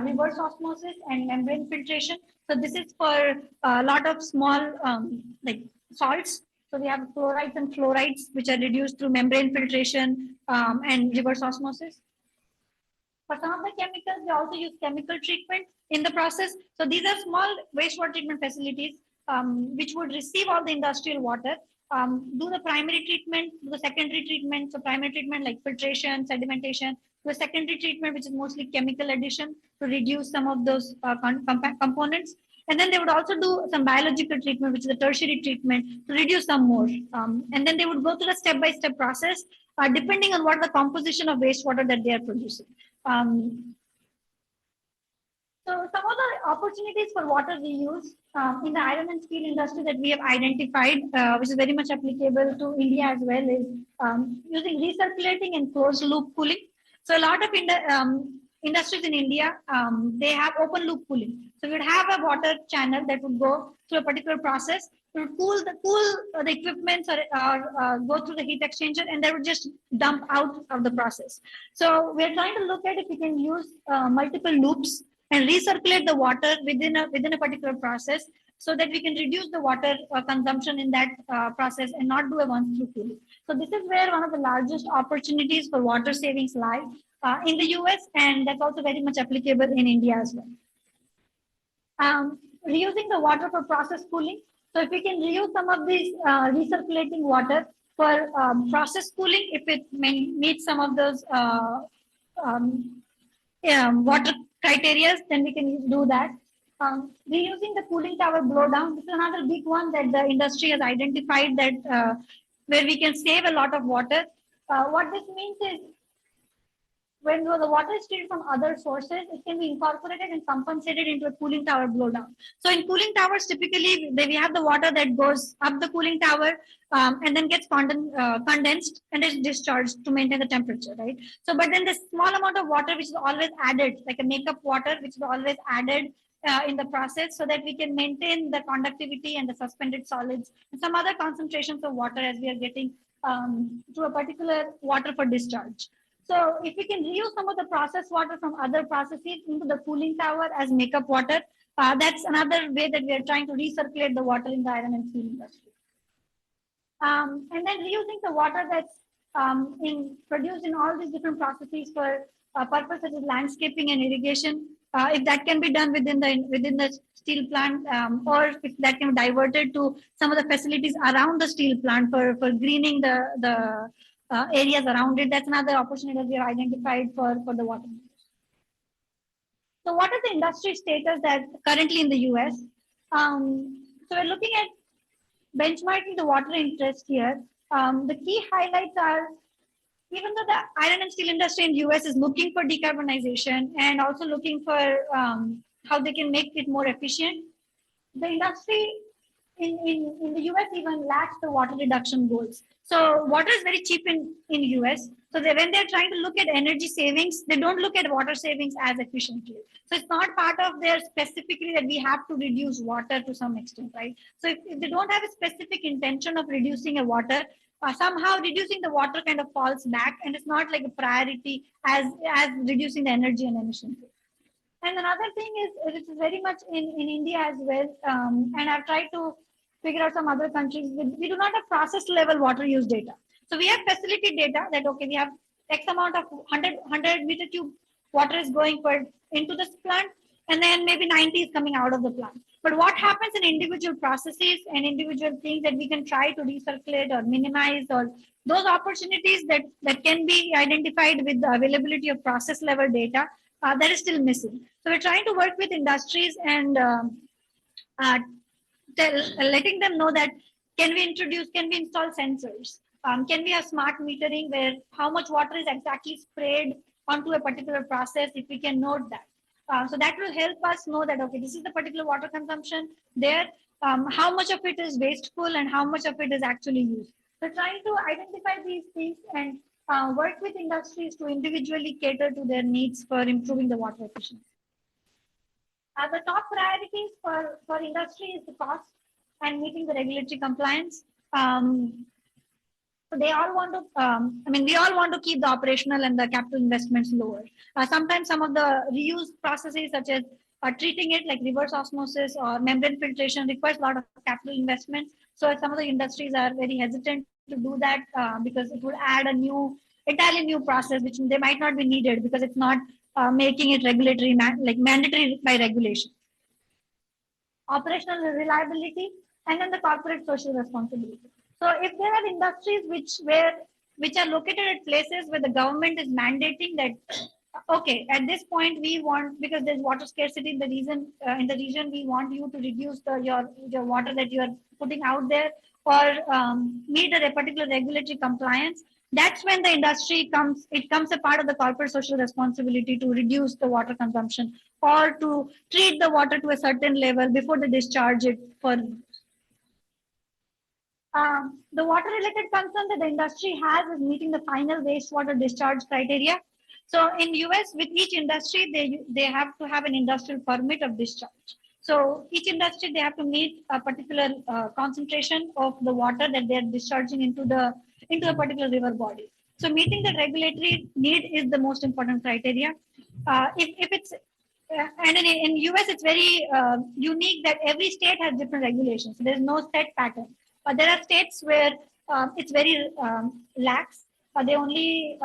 reverse osmosis and membrane filtration. So this is for a lot of small like salts. So we have chlorides and fluorides, which are reduced through membrane filtration and reverse osmosis. For some of the chemicals, we also use chemical treatment in the process. So these are small wastewater treatment facilities which would receive all the industrial water, do the primary treatment, do the secondary treatment. So primary treatment like filtration, sedimentation, do a secondary treatment, which is mostly chemical addition to reduce some of those components. And then they would also do some biological treatment, which is a tertiary treatment to reduce some more. And then they would go through the step-by-step process, depending on what the composition of wastewater that they are producing. So some of the opportunities for water reuse in the iron and steel industry that we have identified, which is very much applicable to India as well, is using recirculating and closed loop cooling. So a lot of industries in India, they have open loop cooling. So we would have a water channel that would go through a particular process to cool the equipment or go through the heat exchanger, and they would just dump out of the process. So we're trying to look at if we can use multiple loops and recirculate the water within a particular process, so that we can reduce the water consumption in that process and not do a once-through cooling. So this is where one of the largest opportunities for water savings lie. in the US, and that's also very much applicable in India as well. Reusing the water for process cooling. So if we can reuse some of these recirculating water for process cooling, if it meets some of those water criteria, then we can do that. Reusing the cooling tower blowdown. This is another big one that the industry has identified that where we can save a lot of water. What this means is when the water is treated from other sources, it can be incorporated and compensated into a cooling tower blowdown. So in cooling towers, typically we have the water that goes up the cooling tower and then gets condensed and is discharged to maintain the temperature, right? So, but then the small amount of water which is always added, like a makeup water, which is always added in the process so that we can maintain the conductivity and the suspended solids and some other concentrations of water as we are getting to a particular water for discharge. So if we can reuse some of the processed water from other processes into the cooling tower as makeup water, that's another way that we are trying to recirculate the water in the iron and steel industry. And then reusing the water that's produced in all these different processes for purposes such as landscaping and irrigation, if that can be done within the steel plant, or if that can be diverted to some of the facilities around the steel plant for greening the areas around it, that's another opportunity that we have identified for the water. So what is the industry status that currently in the US? So we're looking at benchmarking the water interest here. The key highlights are, even though the iron and steel industry in the US is looking for decarbonization and also looking for how they can make it more efficient, the industry in the US even lacks the water reduction goals. So water is very cheap in US. So when they're trying to look at energy savings, they don't look at water savings as efficiently. So it's not part of their specifically that we have to reduce water to some extent, right? So if they don't have a specific intention of reducing a water, somehow reducing the water kind of falls back, and it's not like a priority as reducing the energy and emission. And another thing is, which is very much in India as well, and I've tried to figure out some other countries, we do not have process level water use data. So we have facility data that, okay, we have X amount of 100 meter cube water is going into this plant, and then maybe 90 is coming out of the plant. But what happens in individual processes and individual things that we can try to recirculate or minimize, or those opportunities that can be identified with the availability of process level data, that is still missing. So we're trying to work with industries and letting them know that can we install sensors? Can we have smart metering where how much water is exactly sprayed onto a particular process, if we can note that. So that will help us know that, okay, this is the particular water consumption there, how much of it is wasteful and how much of it is actually used. So trying to identify these things and work with industries to individually cater to their needs for improving the water efficiency. The top priorities for industry is the cost and meeting the regulatory compliance. So they all want to, we all want to keep the operational and the capital investments lower. Sometimes some of the reuse processes such as treating it like reverse osmosis or membrane filtration requires a lot of capital investments. So some of the industries are very hesitant to do that because it would add a entirely new process, which they might not be needed because it's not making it regulatory, mandatory by regulation. Operational reliability, and then the corporate social responsibility. So if there are industries which are located at places where the government is mandating that, okay, at this point we want, because there's water scarcity in the region, we want you to reduce your water that you are putting out there, or meet a particular regulatory compliance. That's when the industry comes a part of the corporate social responsibility to reduce the water consumption or to treat the water to a certain level before they discharge it for the water related concern that the industry has is meeting the final wastewater discharge criteria. So in US, with each industry, they have to have an industrial permit of discharge. So each industry, they have to meet a particular concentration of the water that they are discharging into a particular river body. So meeting the regulatory need is the most important criteria. If it's and in US, it's very unique that every state has different regulations. So there's no set pattern. But there are states where it's very lax. They only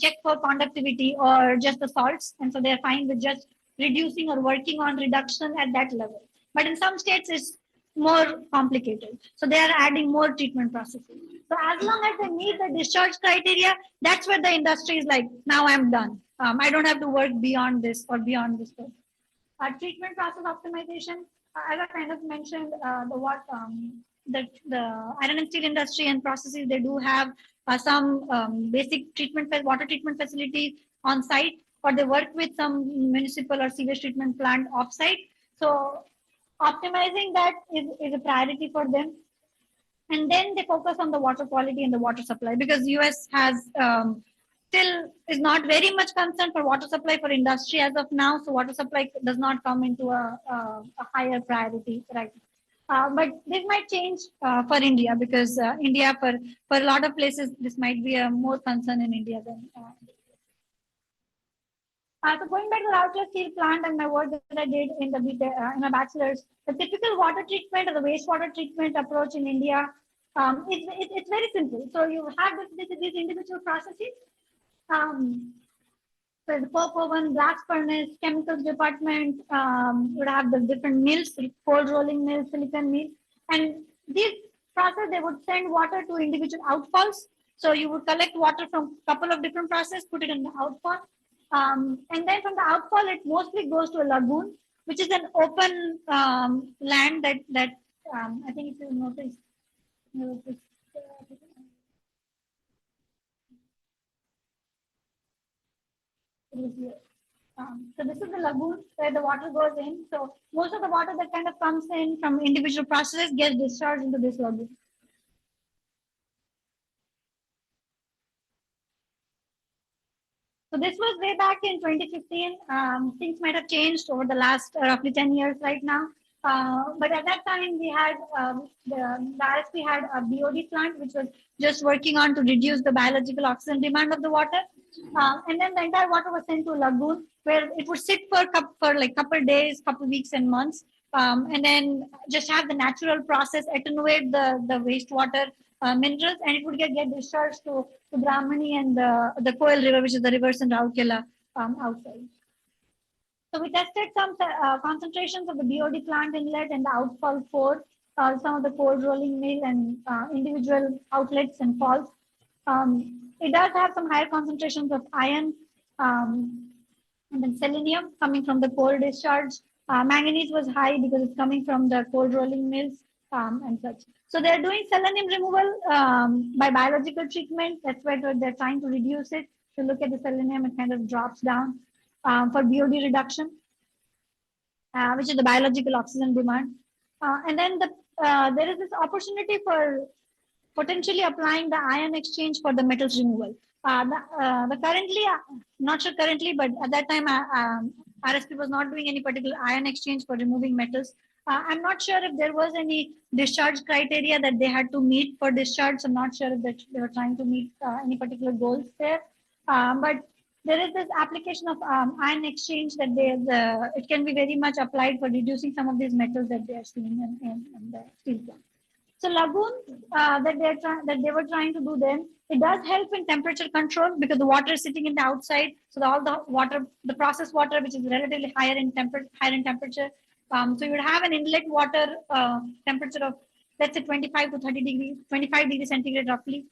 check for conductivity or just the salts, and so they're fine with just reducing or working on reduction at that level. But in some states, it's more complicated. So they are adding more treatment processes. So as long as they meet the discharge criteria, that's where the industry is like, now I'm done. I don't have to work beyond this or beyond this. Treatment process optimization, as I kind of mentioned, the iron and steel industry and processes, they do have some basic water treatment facilities on site, or they work with some municipal or sewage treatment plant off site. So optimizing that is a priority for them. And then they focus on the water quality and the water supply, because US has still is not very much concerned for water supply for industry as of now. So water supply does not come into a higher priority right now. But this might change for India, because India, for a lot of places, this might be a more concern in India than. So going back to the Routledge steel plant and my work that I did in the in my bachelor's, the typical water treatment or the wastewater treatment approach in India, it's very simple. So you have these individual processes. So the pulp oven, blast furnace, chemicals department would have the different mills, cold rolling mills, silicon mills, and these process they would send water to individual outfalls. So you would collect water from a couple of different processes, put it in the outfall, and then from the outfall it mostly goes to a lagoon, which is an open land that I think if you notice. So this is the lagoon where the water goes in. So most of the water that kind of comes in from individual processes gets discharged into this lagoon. So this was way back in 2015. Things might have changed over the last roughly 10 years right now. But at that time, we had the RSP had a BOD plant, which was just working on to reduce the biological oxygen demand of the water. And then the entire water was sent to a lagoon where it would sit for like couple days, couple weeks and months. And then just have the natural process attenuate the wastewater minerals, and it would get discharged to Brahmani and the Koel River, which is the rivers in Rourkela outside. So we tested some concentrations of the BOD plant inlet and the outfall for some of the cold rolling mill and individual outlets and falls. It does have some higher concentrations of iron and then selenium coming from the coal discharge. Manganese was high because it's coming from the cold rolling mills and such. So they're doing selenium removal by biological treatment. That's why they're trying to reduce it. If you look at the selenium, it kind of drops down for BOD reduction, which is the biological oxygen demand. And then there is this opportunity for potentially applying the ion exchange for the metals removal. The currently, not sure currently, but at that time, RSP was not doing any particular ion exchange for removing metals. I'm not sure if there was any discharge criteria that they had to meet for discharge. I'm not sure if they were trying to meet any particular goals there. But there is this application of ion exchange that it can be very much applied for reducing some of these metals that they are seeing in the steel plant. So lagoons that they were trying to do then, it does help in temperature control because the water is sitting in the outside. So all the water, the processed water, which is relatively higher in temperature. So you would have an inlet water temperature of, let's say 25 to 30 degrees, 25 degrees centigrade roughly.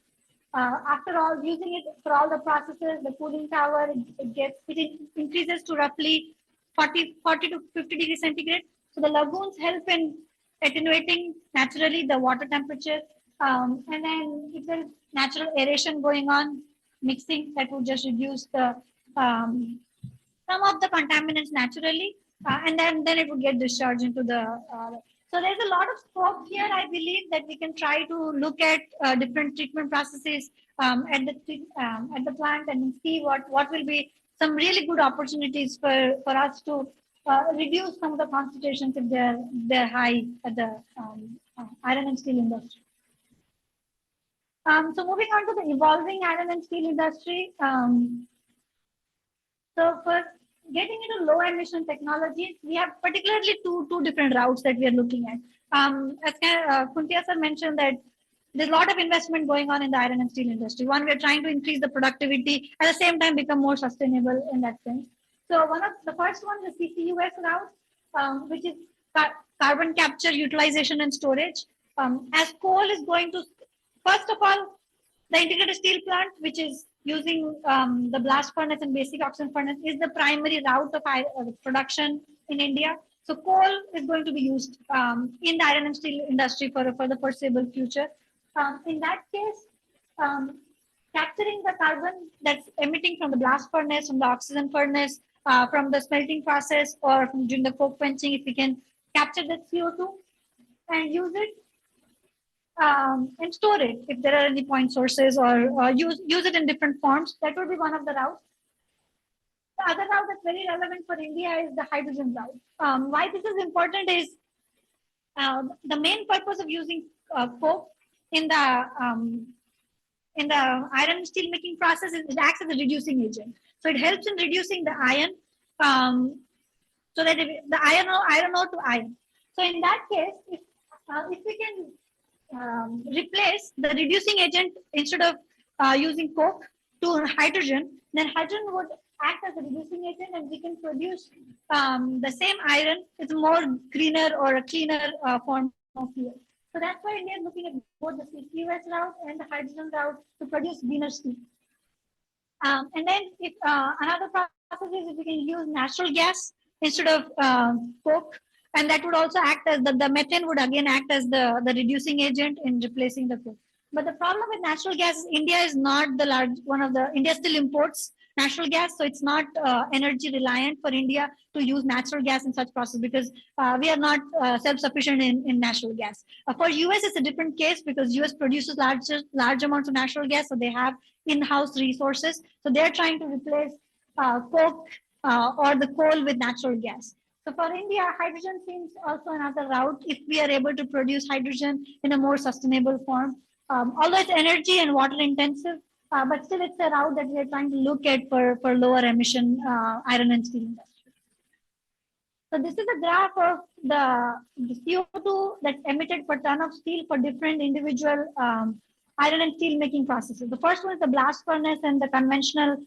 After all, using it for all the processes, the cooling tower, it increases to roughly 40 to 50 degrees centigrade. So the lagoons help in attenuating naturally the water temperature. And then if there is natural aeration going on, mixing, that would just reduce the some of the contaminants naturally. And then it would get discharged into the so there's a lot of scope here, I believe, that we can try to look at different treatment processes at the plant and see what will be some really good opportunities for us to reduce some of the concentrations if they're high at the iron and steel industry. So moving on to the evolving iron and steel industry. So for getting into low emission technologies, we have particularly two different routes that we are looking at. As Kuntia sir mentioned that there's a lot of investment going on in the iron and steel industry. One, we're trying to increase the productivity, at the same time become more sustainable in that sense. So one of the first one is the CCUS route, which is carbon capture, utilization, and storage. As coal is going to, first of all, the integrated steel plant, which is using the blast furnace and basic oxygen furnace, is the primary route of production in India. So coal is going to be used in the iron and steel industry for the foreseeable future. In that case, capturing the carbon that's emitting from the blast furnace, from the oxygen furnace, from the smelting process, or from during the coke quenching, if we can capture that CO2 and use it and store it if there are any point sources, or use it in different forms, that would be one of the routes. The other route that's very relevant for India is the hydrogen route. Why this is important is the main purpose of using coke in the iron and steel making process is it acts as a reducing agent. So it helps in reducing the iron, so that the iron ore to iron. So in that case, if we can replace the reducing agent instead of using coke to hydrogen, then hydrogen would act as a reducing agent, and we can produce the same iron with a more greener or a cleaner form of fuel. So that's why India is looking at both the CCUS route and the hydrogen route to produce greener steel. And then if another process is if we can use natural gas instead of coke, and that would also act as the methane would again act as the reducing agent in replacing the coke. But the problem with natural gas is India is not the large one of the, India still imports natural gas. So it's not energy reliant for India to use natural gas in such process, because we are not self-sufficient in natural gas. For US, it's a different case because US produces large amounts of natural gas. So they have in-house resources. So they're trying to replace coke or the coal with natural gas. So for India, hydrogen seems also another route if we are able to produce hydrogen in a more sustainable form. Although it's energy and water intensive, but still it's a route that we are trying to look at for lower emission iron and steel industry. So this is a graph of the CO2 that's emitted per ton of steel for different individual iron and steel making processes. The first one is the blast furnace and the conventional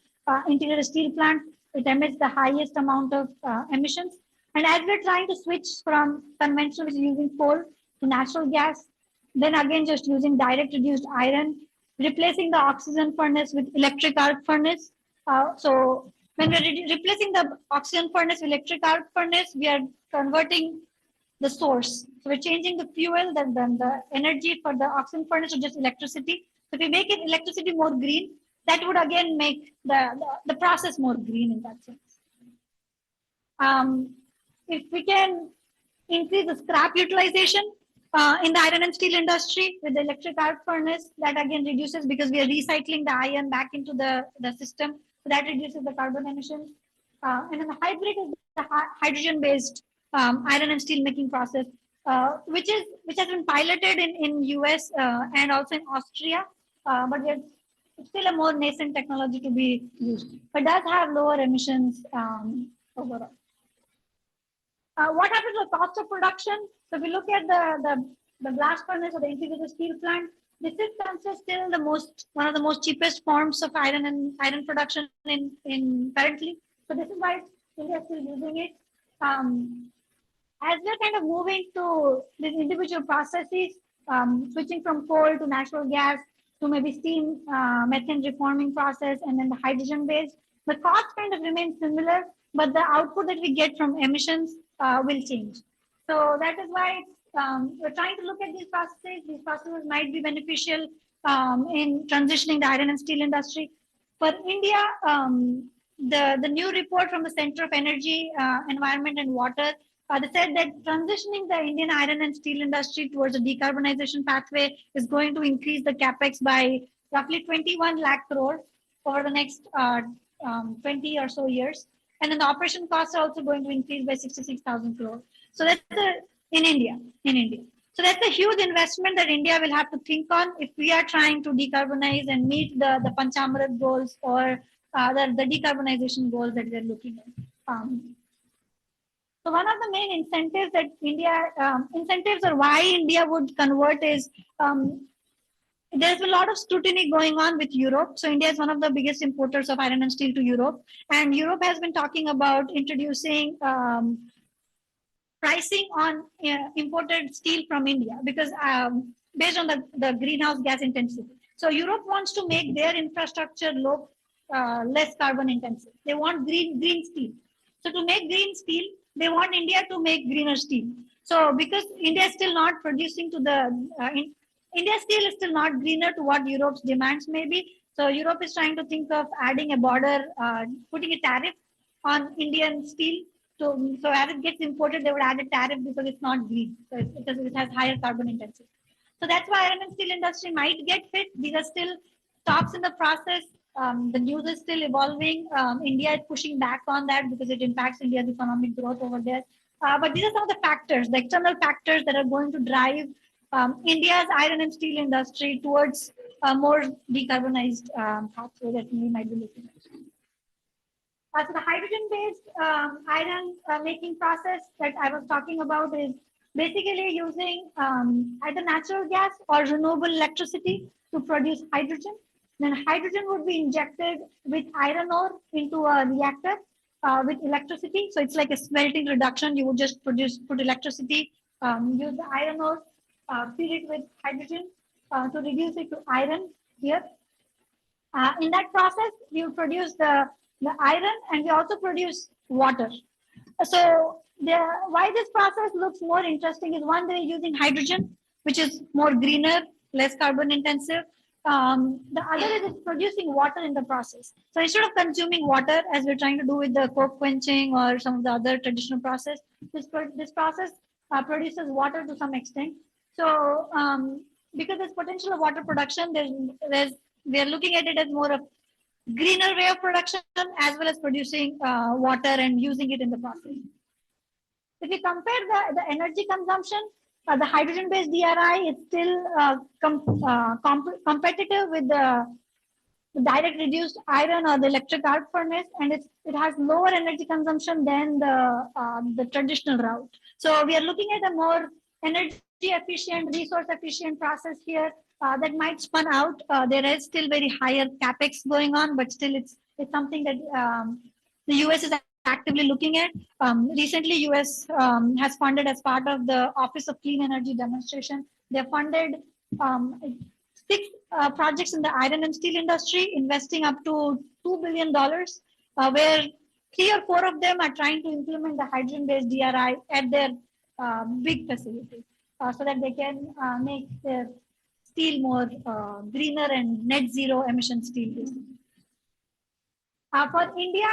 integrated steel plant. It emits the highest amount of emissions. And as we're trying to switch from conventional, which is using coal, to natural gas, then again just using direct reduced iron, replacing the oxygen furnace with electric arc furnace. So when we're replacing the oxygen furnace with electric arc furnace, we are converting the source. So we're changing the fuel, then the energy for the oxygen furnace to just electricity. So if we make it electricity more green, that would again make the process more green in that sense. If we can increase the scrap utilization in the iron and steel industry with the electric arc furnace, that again reduces because we are recycling the iron back into the system. So that reduces the carbon emissions. And then the hybrid is the hydrogen-based iron and steel making process, which has been piloted in US and also in Austria, but it's still a more nascent technology to be used, but does have lower emissions overall. What happens to the cost of production? So if we look at the blast furnace or the integrated steel plant, this is considered still one of the most cheapest forms of iron production in currently. So this is why India is still using it. As we're kind of moving to these individual processes, switching from coal to natural gas to maybe steam methane reforming process and then the hydrogen based, the cost kind of remains similar, but the output that we get from emissions will change. So that is why we're trying to look at these processes. These processes might be beneficial in transitioning the iron and steel industry. For India, the new report from the Center of Energy, Environment and Water, they said that transitioning the Indian iron and steel industry towards a decarbonization pathway is going to increase the capex by roughly 21 lakh crore over the next 20 or so years. And then the operation costs are also going to increase by 66,000 crore. So that's in India. So that's a huge investment that India will have to think on if we are trying to decarbonize and meet the Panchamrit goals or the decarbonization goals that we're looking at. So one of the main incentives that incentives or why India would convert is there's a lot of scrutiny going on with Europe. So India is one of the biggest importers of iron and steel to Europe. And Europe has been talking about introducing pricing on imported steel from India because based on the greenhouse gas intensity. So Europe wants to make their infrastructure less carbon intensive. They want green steel. So to make green steel, they want India to make greener steel. So because India is still not producing to India steel is still not greener to what Europe's demands may be. So Europe is trying to think of adding a border, putting a tariff on Indian steel. So as it gets imported, they would add a tariff because it's not green. So it has higher carbon intensity. So that's why iron and steel industry might get hit. These are still talks in the process. The news is still evolving. India is pushing back on that because it impacts India's economic growth over there. But these are some of the factors, the external factors that are going to drive India's iron and steel industry towards a more decarbonized pathway that we might be looking at. So the hydrogen-based iron making process that I was talking about is basically using either natural gas or renewable electricity to produce hydrogen. Then hydrogen would be injected with iron ore into a reactor with electricity. So it's like a smelting reduction. You would just put electricity, use the iron ore, feed it with hydrogen to reduce it to iron here. In that process, you produce the iron and we also produce water. So why this process looks more interesting is one, they're using hydrogen, which is more greener, less carbon intensive. The other is it's producing water in the process. So instead of consuming water, as we're trying to do with the coke quenching or some of the other traditional process, this process produces water to some extent. So because there's potential of water production, we are looking at it as more of greener way of production as well as producing water and using it in the process. If you compare the energy consumption, the hydrogen-based DRI is still competitive with the direct reduced iron or the electric arc furnace, and it has lower energy consumption than the traditional route. So we are looking at a more energy efficient, resource efficient process here that might spun out. There is still very higher capex going on, but still it's something that the US is actively looking at. Recently, US has funded as part of the Office of Clean Energy Demonstration. They funded 6 projects in the iron and steel industry, investing up to $2 billion, where 3 or 4 of them are trying to implement the hydrogen-based DRI at their big facilities so that they can make their steel more greener and net zero emission steel. For India,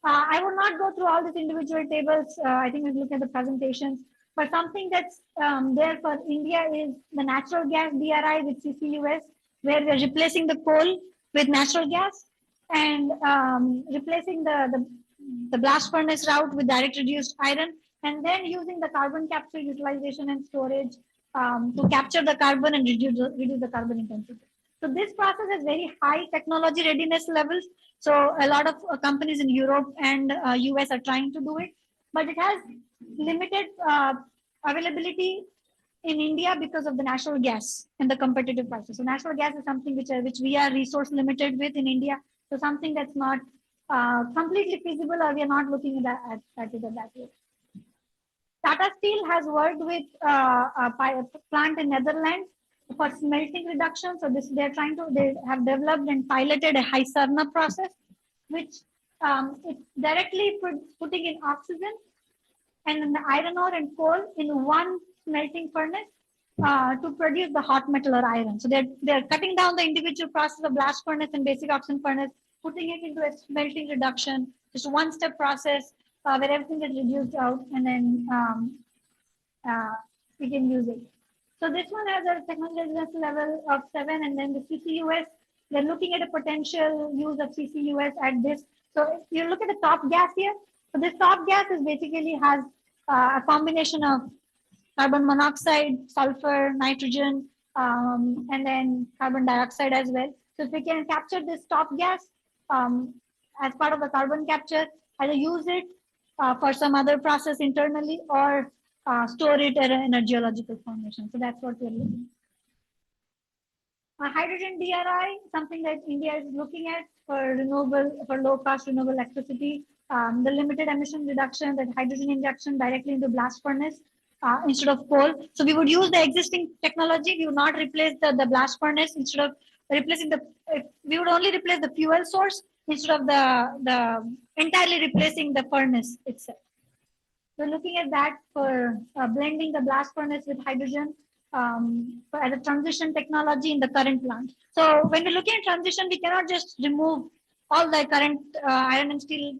I will not go through all these individual tables. I think we'll look at the presentations. But something that's there for India is the natural gas DRI with CCUS, where we're replacing the coal with natural gas and replacing the blast furnace route with direct reduced iron, and then using the carbon capture, utilization, and storage to capture the carbon and reduce the carbon intensity. So this process has very high technology readiness levels. So a lot of companies in Europe and US are trying to do it, but it has limited availability in India because of the natural gas and the competitive prices. So natural gas is something which we are resource limited with in India. So something that's not completely feasible, or we are not looking at it that way. Tata Steel has worked with a plant in Netherlands for smelting reduction. So they have developed and piloted a high Sharma process, which it's directly putting in oxygen and then the iron ore and coal in one smelting furnace to produce the hot metal or iron. So they're cutting down the individual process of blast furnace and basic oxygen furnace, putting it into a smelting reduction, just one step process where everything is reduced out, and then we can use it. So this one has a technology readiness level of 7, and then the CCUS, they're looking at a potential use of CCUS at this. So if you look at the top gas here, so this top gas is basically has a combination of carbon monoxide, sulfur, nitrogen, and then carbon dioxide as well. So if we can capture this top gas as part of the carbon capture, either use it for some other process internally or store it in a geological formation. So that's what we're looking at. Hydrogen DRI, something that India is looking at for low cost renewable electricity. The limited emission reduction, that hydrogen injection directly into blast furnace instead of coal. So we would use the existing technology. We would not replace the blast furnace. Instead of replacing we would only replace the fuel source instead of the entirely replacing the furnace itself. We're looking at that for blending the blast furnace with hydrogen as a transition technology in the current plant. So when we're looking at transition, we cannot just remove all the current iron and steel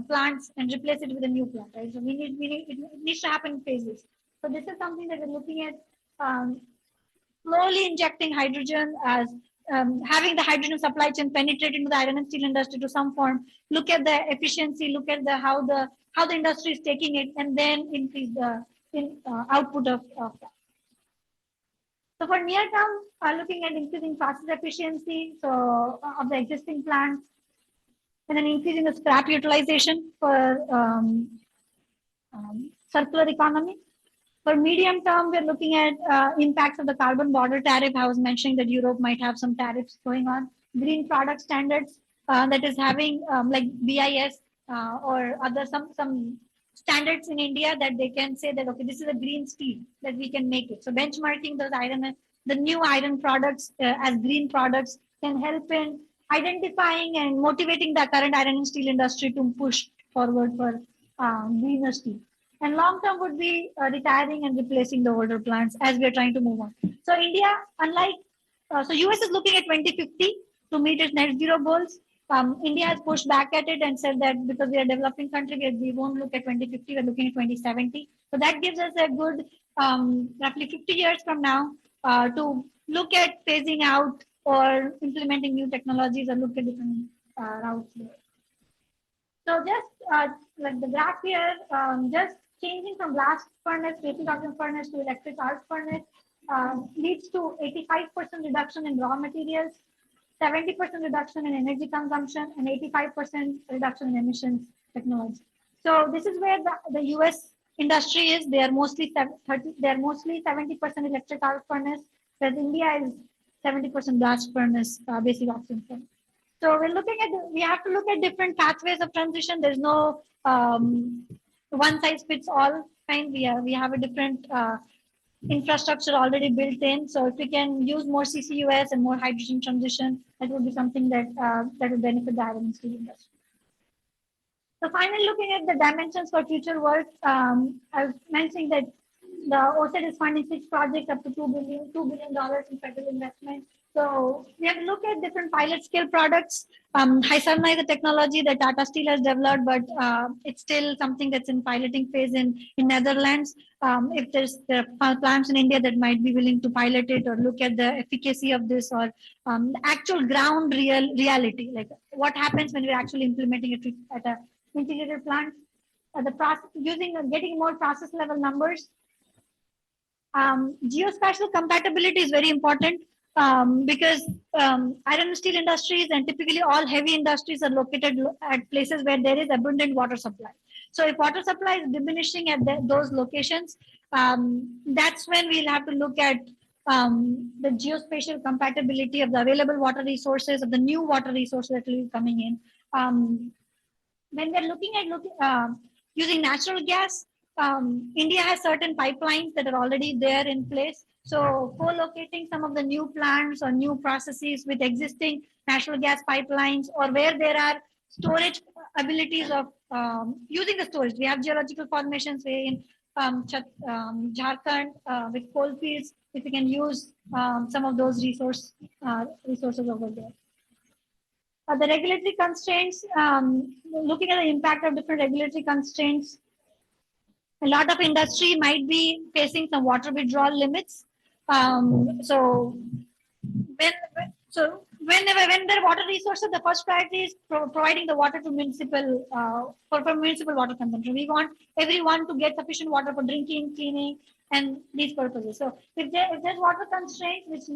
plants and replace it with a new plant, right? So it needs to happen in phases. So this is something that we're looking at slowly injecting hydrogen as having the hydrogen supply chain penetrate into the iron and steel industry to some form, look at the efficiency, look at how the industry is taking it, and then increase the output of that. So for near term, looking at increasing process efficiency of the existing plants, and then increasing the scrap utilization for circular economy. For medium term, we're looking at impacts of the carbon border tariff. I was mentioning that Europe might have some tariffs going on. Green product standards that is having like BIS or other some standards in India that they can say that, okay, this is a green steel that we can make it. So benchmarking the new iron products as green products can help in identifying and motivating the current iron and steel industry to push forward for greener steel. And long term would be retiring and replacing the older plants as we are trying to move on. So India, unlike, so US is looking at 2050 to meet its net zero goals. India has pushed back at it and said that because we are a developing country, we won't look at 2050, we're looking at 2070. So that gives us a good roughly 50 years from now to look at phasing out or implementing new technologies or look at different routes there. So just like the graph here, just changing from blast furnace, basic oxygen furnace to electric arc furnace leads to 85% reduction in raw materials, 70% reduction in energy consumption, and 85% reduction in emissions technology. So this is where the US industry is. They are mostly 70% electric arc furnace, whereas India is 70% blast furnace, basic oxygen furnace. So we have to look at different pathways of transition. There's no one size fits all kind. We have a different infrastructure already built in. So if we can use more CCUS and more hydrogen transition, that would be something that will benefit the iron and steel industry. So finally, looking at the dimensions for future work, I was mentioning that the OSED is funding 6 projects up to $2 billion in federal investment. So we have to look at different pilot scale products. Sharma is a technology that Tata Steel has developed, but it's still something that's in piloting phase in Netherlands. If there are plants in India that might be willing to pilot it or look at the efficacy of this or the actual ground reality, like what happens when we're actually implementing it at a integrated plant. The process getting more process level numbers. Geospatial compatibility is very important because iron and steel industries and typically all heavy industries are located at places where there is abundant water supply. So if water supply is diminishing at those locations, that's when we'll have to look at the geospatial compatibility of the available water resources, of the new water resources that will be coming in. When we're looking at using natural gas, India has certain pipelines that are already there in place. So co-locating some of the new plants or new processes with existing natural gas pipelines, or where there are storage abilities of using the storage. We have geological formations in Jharkhand with coal fields. If we can use some of those resources over there. The regulatory constraints, looking at the impact of different regulatory constraints, a lot of industry might be facing some water withdrawal limits. So when there are water resources, the first priority is providing the water to municipal for municipal water consumption. We want everyone to get sufficient water for drinking, cleaning, and these purposes. So if there's water constraints which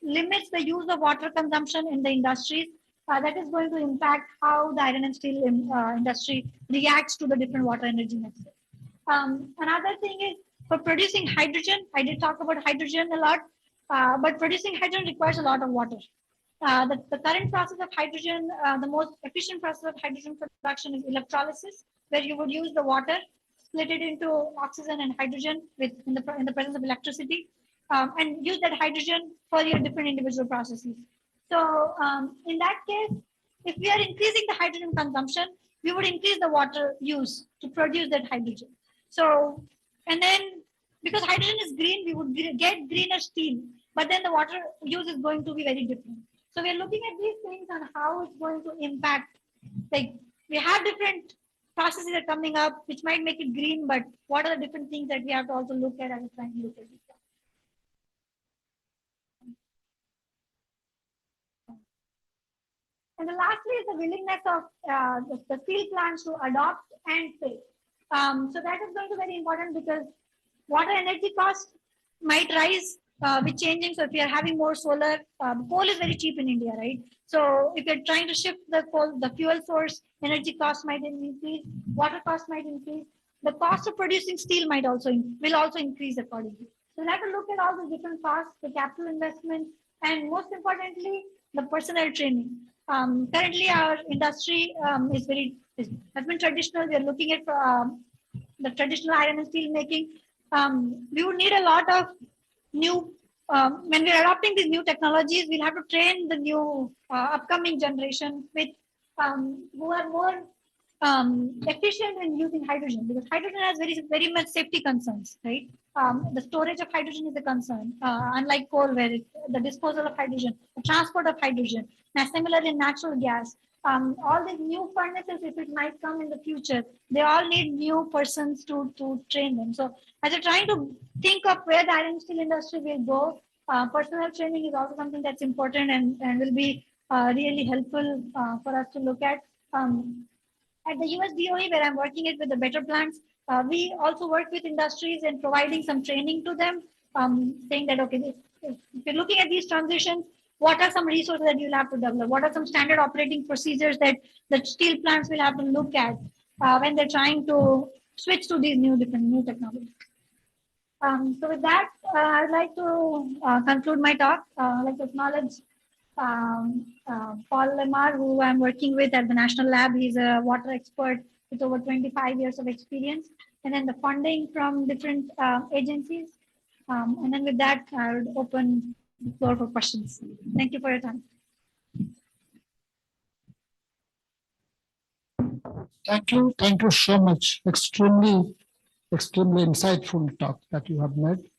limits the use of water consumption in the industries, that is going to impact how the iron and steel industry reacts to the different water energy mixes. Another thing is for producing hydrogen. I did talk about hydrogen a lot. but producing hydrogen requires a lot of water. The current process of hydrogen, the most efficient process of hydrogen production is electrolysis, where you would use the water, split it into oxygen and hydrogen in the presence of electricity, and use that hydrogen for your different individual processes. So in that case, if we are increasing the hydrogen consumption, we would increase the water use to produce that hydrogen. So, and then because hydrogen is green, we would get greener steel, but then the water use is going to be very different. So we're looking at these things and how it's going to impact. Like we have different processes that are coming up, which might make it green, but what are the different things that we have to also look at as trying to look at this? And the lastly is the willingness of the steel plants to adopt and pay. So that is going to be very important because water energy cost might rise with changing. So if you are having more solar, coal is very cheap in India, right? So if you're trying to shift the coal, the fuel source, energy cost might increase, water cost might increase. The cost of producing steel will also increase accordingly. So we have to look at all the different costs, the capital investment, and most importantly, the personnel training. Currently, our industry has been traditional. We are looking at the traditional iron and steel making. We would need a lot of new, when we're adopting these new technologies, we'll have to train the new upcoming generation with who are more efficient in using hydrogen, because hydrogen has very much safety concerns, right? The storage of hydrogen is a concern, unlike coal, where the disposal of hydrogen, the transport of hydrogen. Now, similarly, in natural gas, all these new furnaces, if it might come in the future, they all need new persons to train them. So, as you're trying to think of where the iron and steel industry will go, personnel training is also something that's important and will be really helpful for us to look at. At the US DOE, where I'm working it with the better plants, we also work with industries and providing some training to them, saying that, okay, if you're looking at these transitions, what are some resources that you'll have to develop? What are some standard operating procedures that the steel plants will have to look at when they're trying to switch to these new technologies? So with that, I'd like to conclude my talk. I'd like to acknowledge Paul Lemar, who I'm working with at the National Lab. He's a water expert with over 25 years of experience. And then the funding from different agencies. And then with that, I would open the floor for questions. Thank you for your time. Thank you so much. Extremely insightful talk that you have made.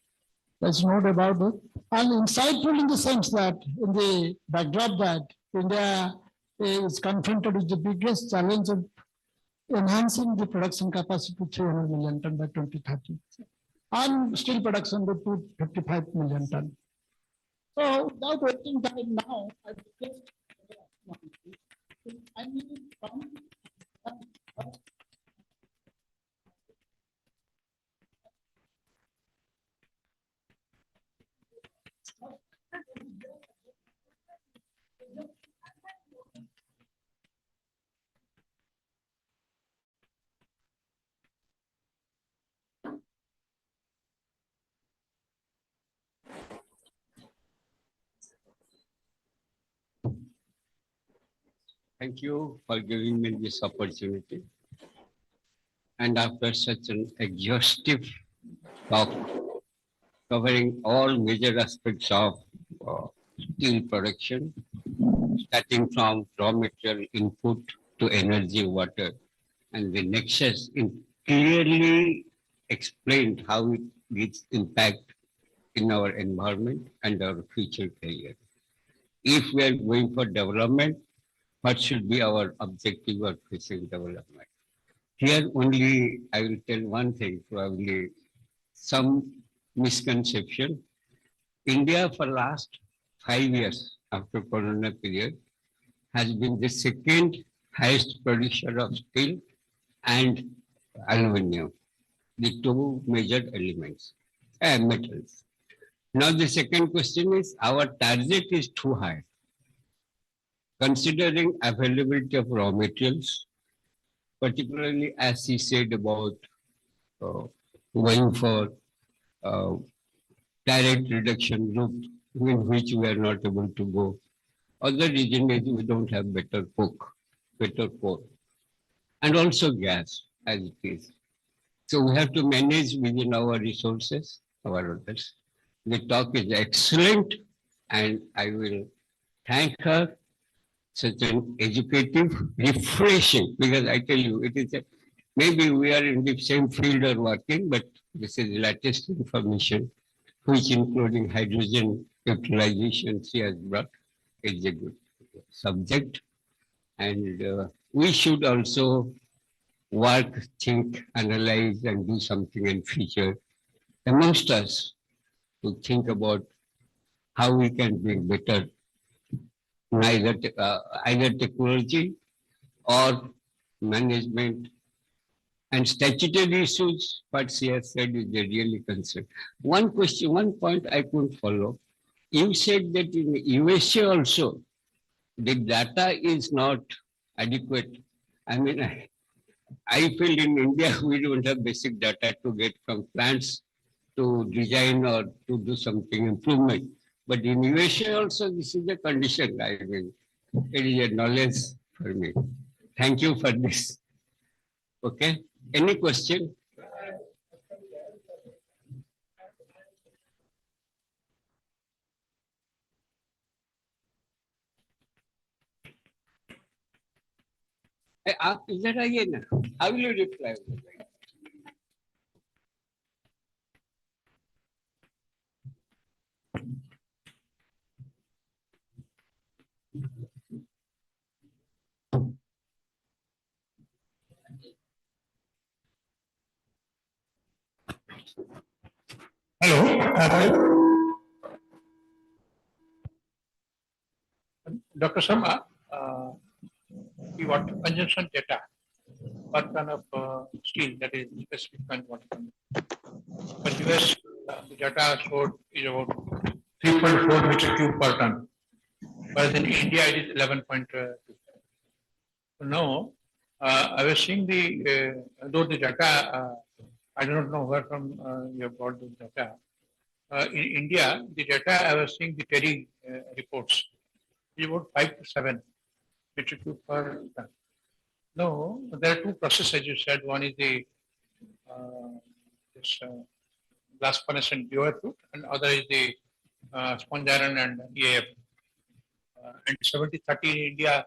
There's no doubt about it. And insightful in the sense that in the backdrop that India is confronted with the biggest challenge of enhancing the production capacity to 300 million ton by 2030. And steel production to 255 million ton. So without wasting time now, I request Thank you for giving me this opportunity. And after such an exhaustive talk covering all major aspects of steel production, starting from raw material input to energy, water, and the Nexus clearly explained how it gives impact in our environment and our future career. If we are going for development, what should be our objective of future development? Here only I will tell one thing, probably some misconception. India for last 5 years after Corona period has been the second highest producer of steel and aluminum, the two major elements, metals. Now the second question is, our target is too high. Considering availability of raw materials, particularly as he said about going for direct reduction route in which we are not able to go. Other reason is we don't have better coke, better coal, and also gas as it is. So we have to manage within our resources, our others. The talk is excellent, and I will thank her. Such an educative, refreshing, because I tell you, it is a, maybe we are in the same field or working, but this is latest information, which including hydrogen utilization she has brought, is a good subject. And we should also work, think, analyze, and do something in future amongst us to think about how we can be better, either technology or management and statutory issues. What she has said is a really concern. One question, one point I couldn't follow. You said that in USA also, the data is not adequate. I mean, I feel in India, we don't have basic data to get from plants to design or to do something improvement. But in USA also, this is a condition. I mean, it is a knowledge for me. Thank you for this. Okay. Any question? आप इधर आइए ना. How will you reply? Hello. Dr. Sharma, the water consumption data per ton of steel, that is specific kind of water consumption. But US, the data showed is about 3.4 meter cube per ton, whereas in India it is 11.2. So now, I was seeing though the data, I do not know where from you have got the data. In India, the data I was seeing the TEDI reports is about 5 to 7 meter cube per ton. No, there are two processes, as you said. One is the blast furnace and BOF route, and other is the sponge iron and EAF. And 70-30 in India,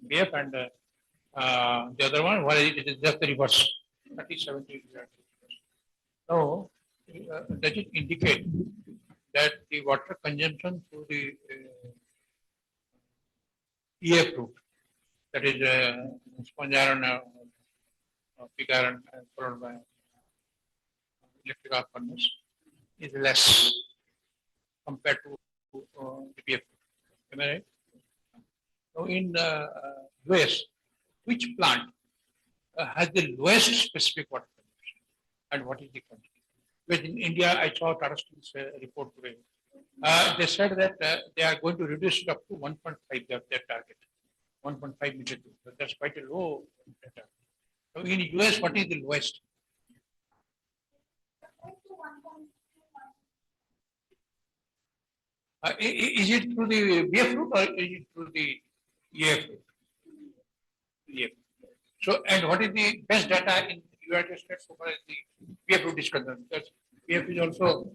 BF, and the other one, where it is just the reverse, 30-70. So, does it indicate that the water consumption through the EF route, that is sponge iron, pig iron, followed by electric arc furnace, is less compared to the BF route? Am I right? So, in US, which plant has the lowest specific water consumption, and what is the quantity? Because in India, I saw Tata Steel's report today. They said that they are going to reduce it up to 1.5, their target, 1.5 meter cube. So that's quite a low data. So in US, what is the lowest? Is it through the BF route or is it through the EF route? EF. So, and what is the best data in United States so far as the BF route is concerned? Because BF is also,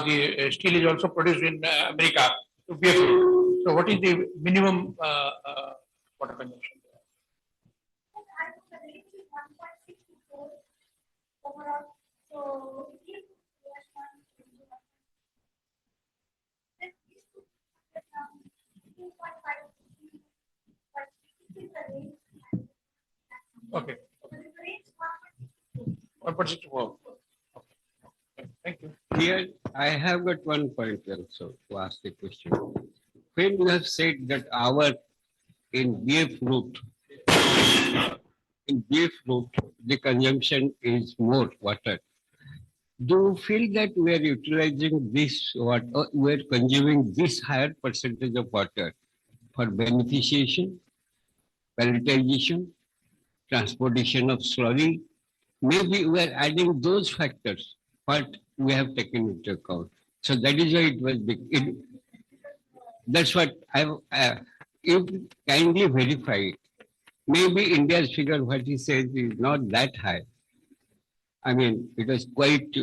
the steel is also produced in America, so BF route. So, what is the minimum water consumption? Okay. 1.64. Okay. Thank you. Here, I have got one point also to ask the question. When you have said that in BF route, the consumption is more water. Do you feel that we are utilizing this water, we are consuming this higher percentage of water for beneficiation, pelletization, transportation of slurry? Maybe we are adding those factors, but we have taken into account. So that is why it was big. That's what you kindly verify it. Maybe India's figure, what he says, is not that high. I mean, it was quite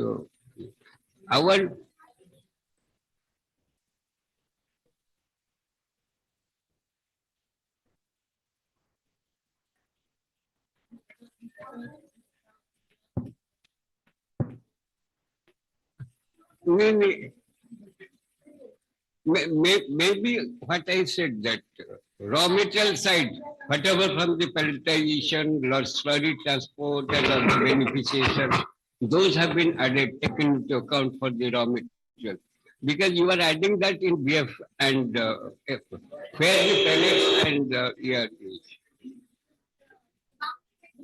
our. Maybe what I said that raw material side, whatever from the pelletization, slurry transport and other beneficiation, those have been added, taken into account for the raw material. Because you are adding that in BF and where the pellets and yeah,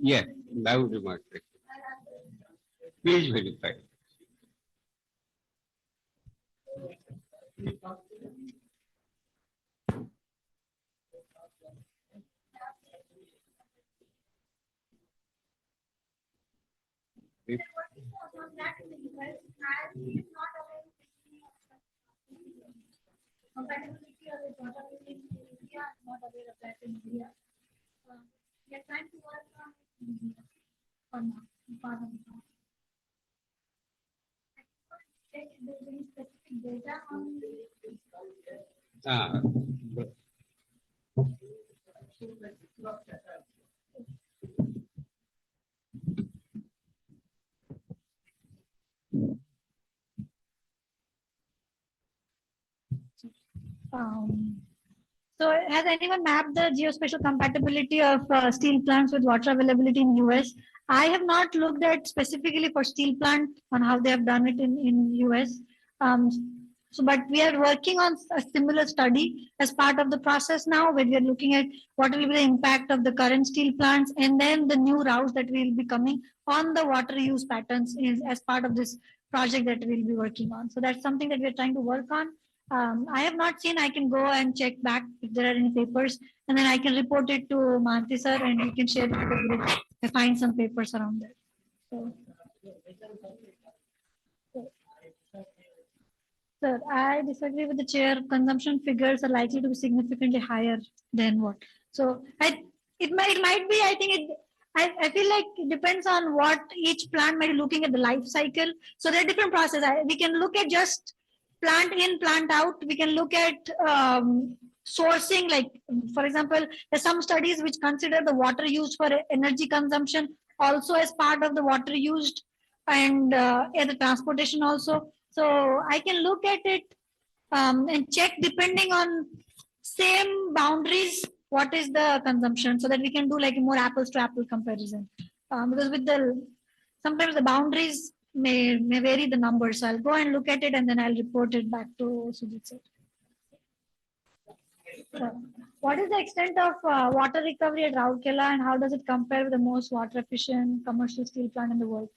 yeah, that would be my question. Please verify. If Compatibility of the water in India, not aware of that in India. We are trying to work on India for now. Part of the check if there's any specific data on ah, So has anyone mapped the geospatial compatibility of steel plants with water availability in US? I have not looked at specifically for steel plant on how they have done it in US. But we are working on a similar study as part of the process now, where we are looking at what will be the impact of the current steel plants and then the new routes that will be coming on the water use patterns as part of this project that we'll be working on. So that's something that we're trying to work on. I have not seen. I can go and check back if there are any papers, and then I can report it to Mahanti sir, and we can share it with the group. I find some papers around there. So, sir, I disagree with the chair. Consumption figures are likely to be significantly higher than what. So, it might be. I think it. I feel like it depends on what each plant might be looking at the life cycle. So there are different processes. We can look at just plant in, plant out. We can look at sourcing, like for example, there's some studies which consider the water used for energy consumption also as part of the water used, and the transportation also. So I can look at it and check depending on same boundaries what is the consumption, so that we can do like a more apples to apple comparison. Because with the sometimes the boundaries may vary the numbers. So I'll go and look at it and then I'll report it back to Sujit sir. What is the extent of water recovery at Rourkela, and how does it compare with the most water efficient commercial steel plant in the world?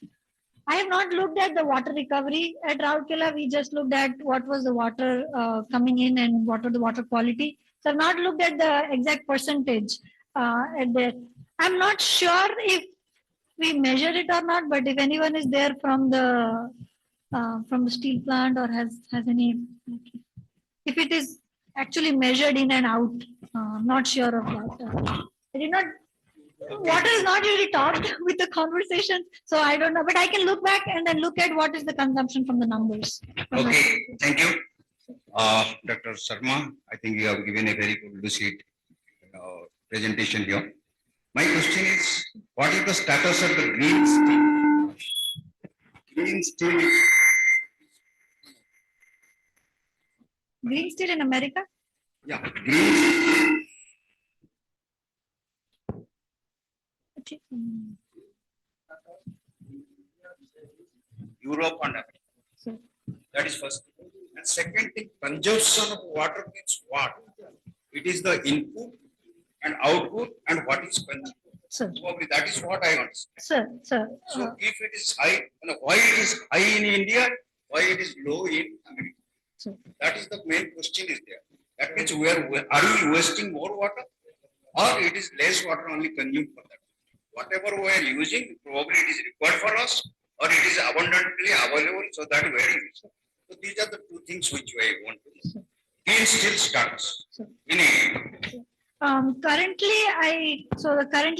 I have not looked at the water recovery at Rourkela. We just looked at what was the water coming in and what was the water quality. So I've not looked at the exact percentage at that. I'm not sure if we measure it or not, but if anyone is there from the steel plant or has any, if it is actually measured in and out, I'm not sure of that. I did not. Water is not really talked with the conversation, so I don't know. But I can look back and then look at what is the consumption from the numbers. Okay, thank you. Dr. Sharma, I think you have given a very good lucid presentation here. My question is, what is the status of the green steel? Green steel. Green steel in America? Yeah, green. Europe and America. So, that is first thing. And second thing, consumption of water means what? It is the input and output, and what is consumed. sir. Probably that is what I understand. Sir. So if it is high, why it is high in India, why it is low in America? Sir. That is the main question is there. That means are we wasting more water, or it is less water only consumed for that? Whatever we are using, probably it is required for us, or it is abundantly available, so that we are using. So these are the two things which I want to know. green steel status in India? Currently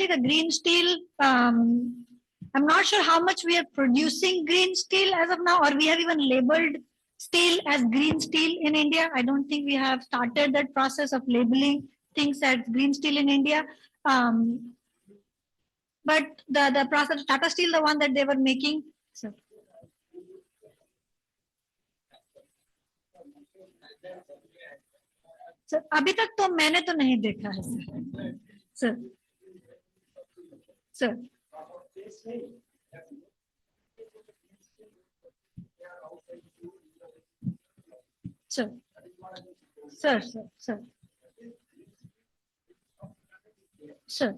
the green steel, I'm not sure how much we are producing green steel as of now, or we have even labeled steel as green steel in India. I don't think we have started that process of labeling things as green steel in India. But the process, Tata Steel, the one that they were making. Sir अभी तक तो मैंने तो नहीं देखा है sir sir sir sir sir sir sir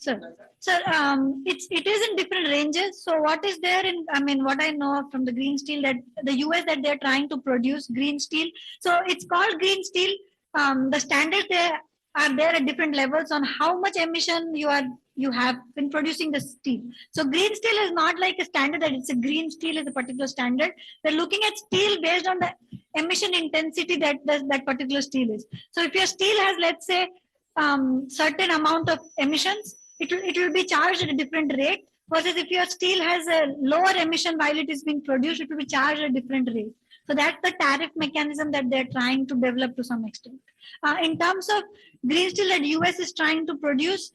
Sir, it is in different ranges. So what is there in, I mean, what I know from the green steel that the US that they're trying to produce green steel. So it's called green steel. The standards there are there at different levels on how much emission you have been producing the steel. So green steel is not like a standard that it's a green steel is a particular standard. They're looking at steel based on the emission intensity that particular steel is. So if your steel has, let's say, certain amount of emissions, it will be charged at a different rate, versus if your steel has a lower emission while it is being produced, it will be charged at a different rate. So that's the tariff mechanism that they're trying to develop to some extent. In terms of green steel that US is trying to produce,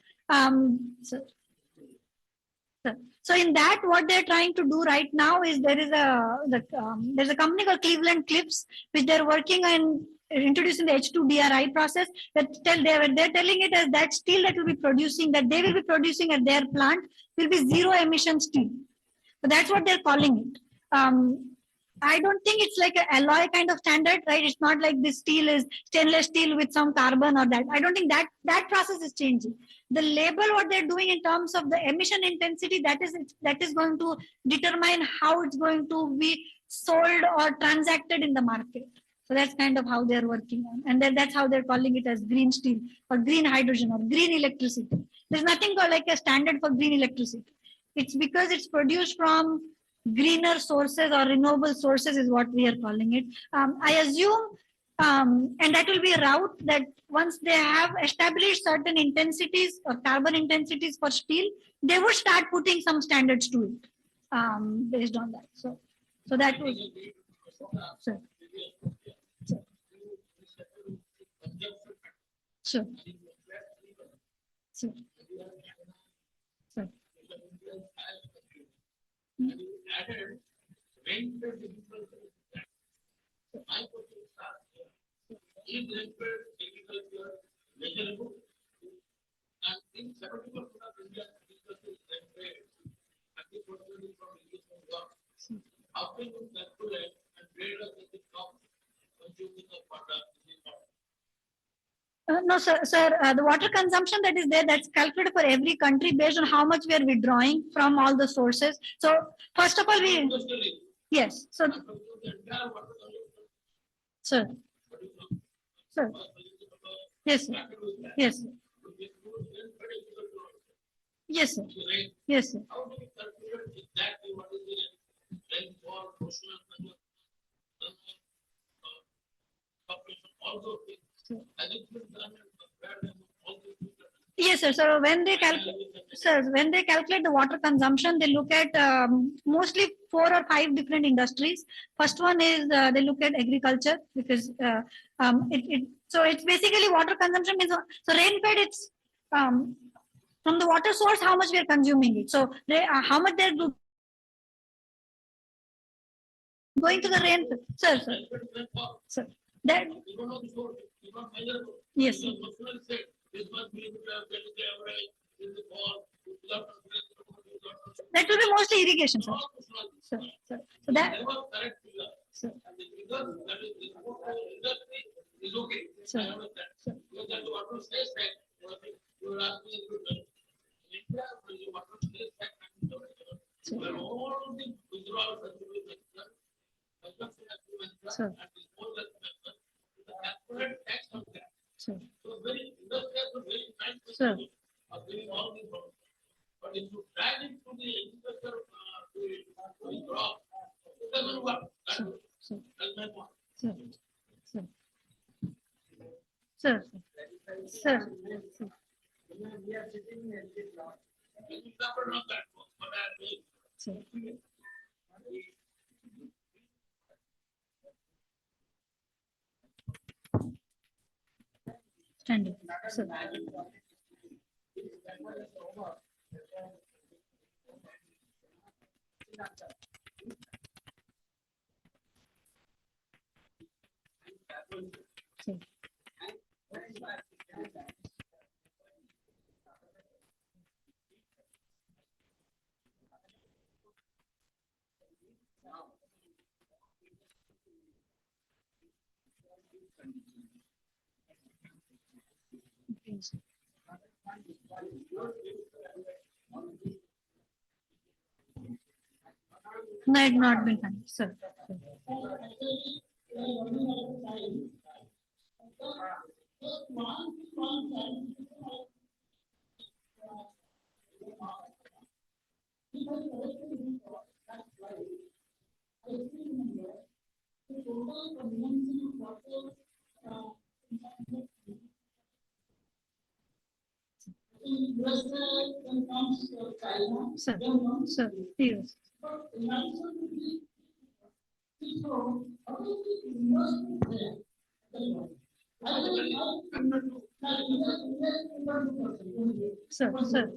so in that, what they're trying to do right now is there's a company called Cleveland Cliffs, which they're working on introducing the H2DRI process. That they're telling it as that steel that will be producing, that they will be producing at their plant will be zero emission steel. So that's what they're calling it. I don't think it's like an alloy kind of standard, right? It's not like this steel is stainless steel with some carbon or that. I don't think that process is changing. The label, what they're doing in terms of the emission intensity, that is going to determine how it's going to be sold or transacted in the market. So that's kind of how they're working on. And that's how they're calling it as green steel or green hydrogen or green electricity. There's nothing called like a standard for green electricity. It's because it's produced from greener sources or renewable sources is what we are calling it. I assume, and that will be a route that once they have established certain intensities or carbon intensities for steel, they would start putting some standards to it based on that. So that was. Sure. Sure. Sure. No, sir. The water consumption that is there, that's calculated for every country based on how much we are withdrawing from all the sources. So first of all, yes. So, sir. Sir. Yes, sir. Yes, sir. Yes, sir. Yes, sir. Yes, sir. So when they calculate the water consumption, they look at mostly 4 or 5 different industries. First one is they look at agriculture, because so it's basically water consumption means, so rainfed, it's from the water source how much we are consuming it. So how much they're going to the rain, sir. That yes. That will be mostly irrigation, sir. So that. Sir. Sir. Sir. Sir. But if you drag it to the agriculture to crop, it doesn't work. That's my point. Sir. Sir. Sir. Sir. Sir. Standing. Sir. Sir. Okay, sir. No, it not been done, sir. Sir, sir, yes. Sir, sir.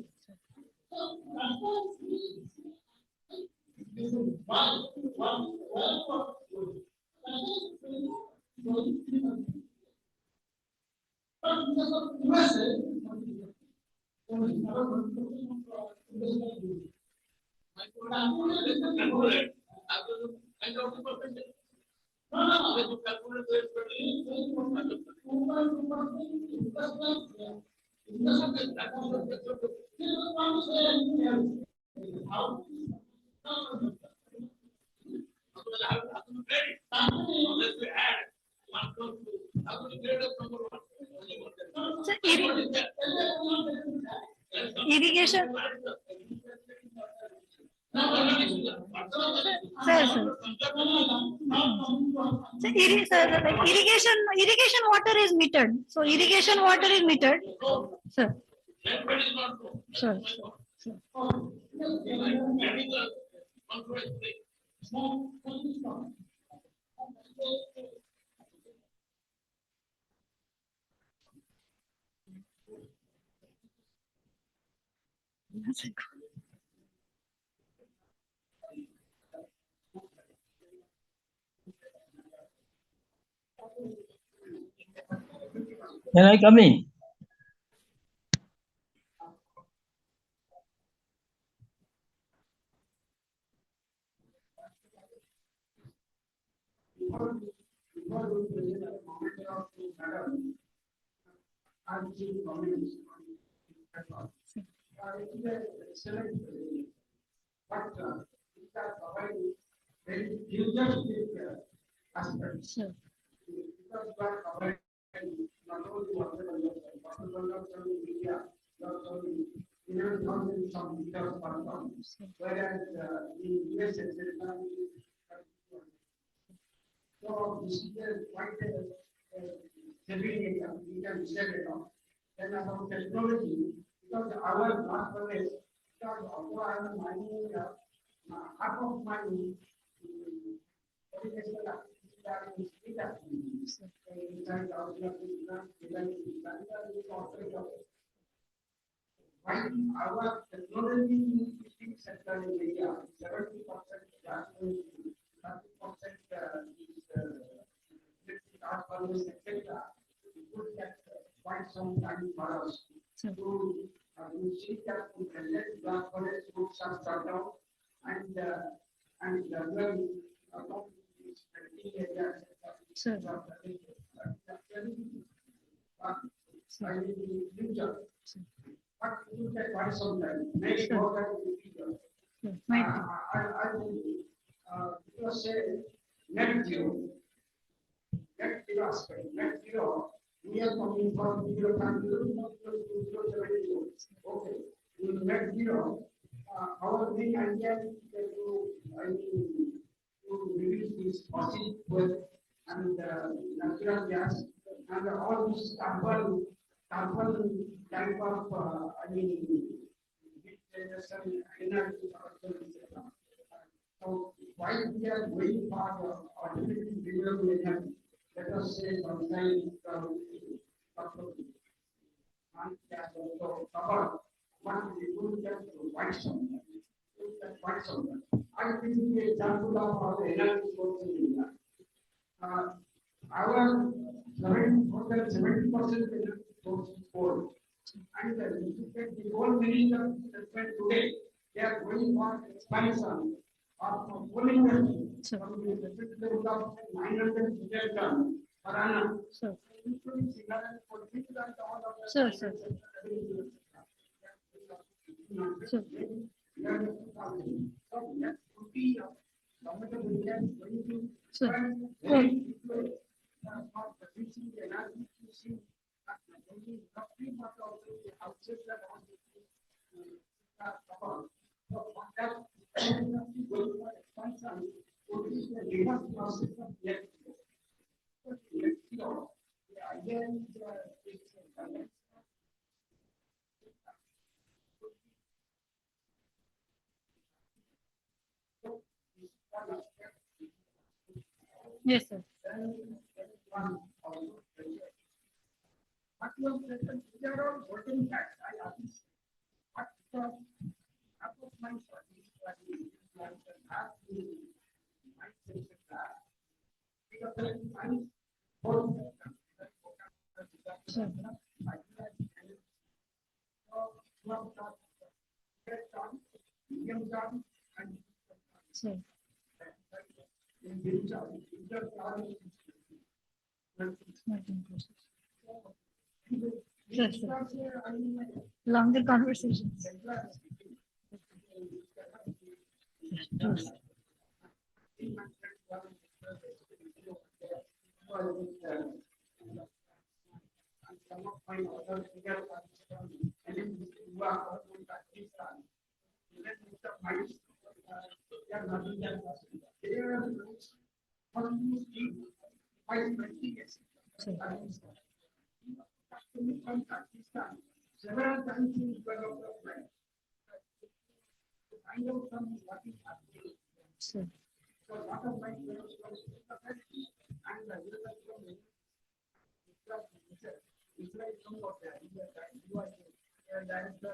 Sir, irrigation. Sir, sir. So, irrigation water is metered. So irrigation water is metered. Sir. Sir. Sir. Can I come in? Sir. Whereas in US, so this is quite heavy, we can say it all. Then about technology, because our last project, because although I am mining half of my educational activities are in street activities. Inside our our technology in teaching sector in India, 70% classroom, 30% is etc. It would get quite some time for us to see that we can let the college books are start out and learn about these criteria. Sir. Future. But it will take quite some time. Maybe Sure. more than the future. I will because say net zero aspect. Net zero, we are talking from 0.0 to 0.0. Okay. In net zero, our main idea is to reduce this fossil fuel and natural gas and all this carbon type of energy. So why we are going for alternative renewable energy? Let us say sometimes I think the example of our energy source in India. Our 70% energy source is coal. And if you take the whole minister today, they are going for expansion of coal industry from the deficit level of 900 million tons per annum. Sure. Sure, Sure. Yes, sir. Sure. Sure, sure. Longer conversations. Yes. Several times in development. Find out some what is happening. Sure. So lot of my friends were and the it's like some of that. You are director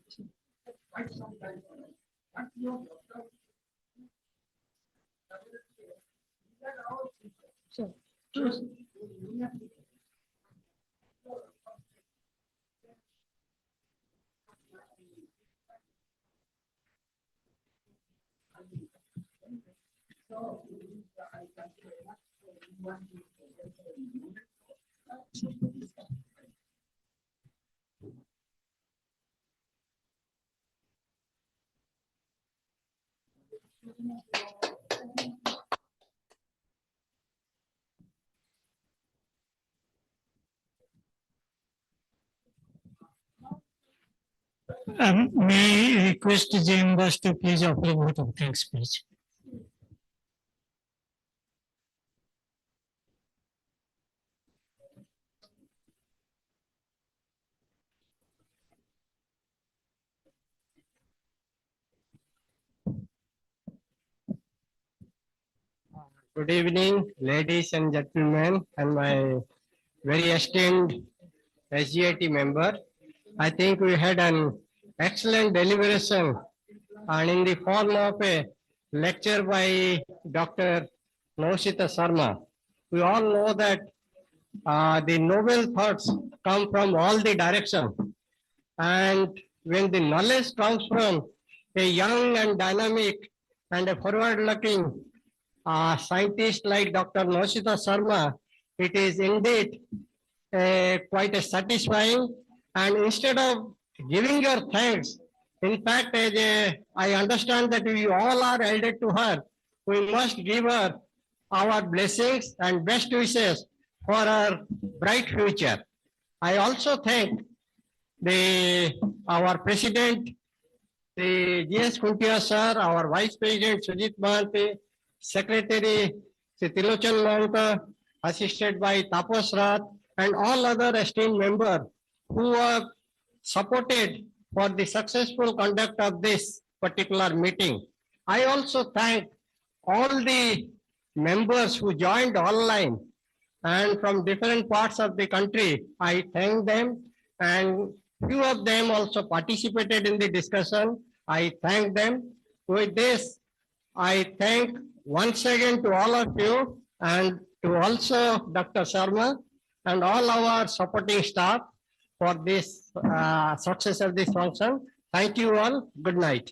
so quite some time. What your doctor Sure. May I request the members to please offer a vote of thanks, please. Good evening, ladies and gentlemen, and my very esteemed SGAT member. I think we had an excellent deliberation and in the form of a lecture by Dr. Naushita Sharma. We all know that the noble thoughts come from all the directions. And when the knowledge comes from a young and dynamic and a forward-looking scientist like Dr. Naushita Sharma, it is indeed quite a satisfying. And instead of giving your thanks, in fact, I understand that we all are elder to her. We must give her our blessings and best wishes for her bright future. I also thank our president, Sri G.S. Kuntia sir, our Vice President Sujit Mahanti, Secretary Sri Tilochan Mahanta, assisted by Tapas Rath, and all other esteemed members who are supported for the successful conduct of this particular meeting. I also thank all the members who joined online and from different parts of the country. I thank them, and few of them also participated in the discussion. I thank them. With this, I thank once again to all of you and to also Dr. Sharma and all our supporting staff for this success of this function. Thank you all. Good night.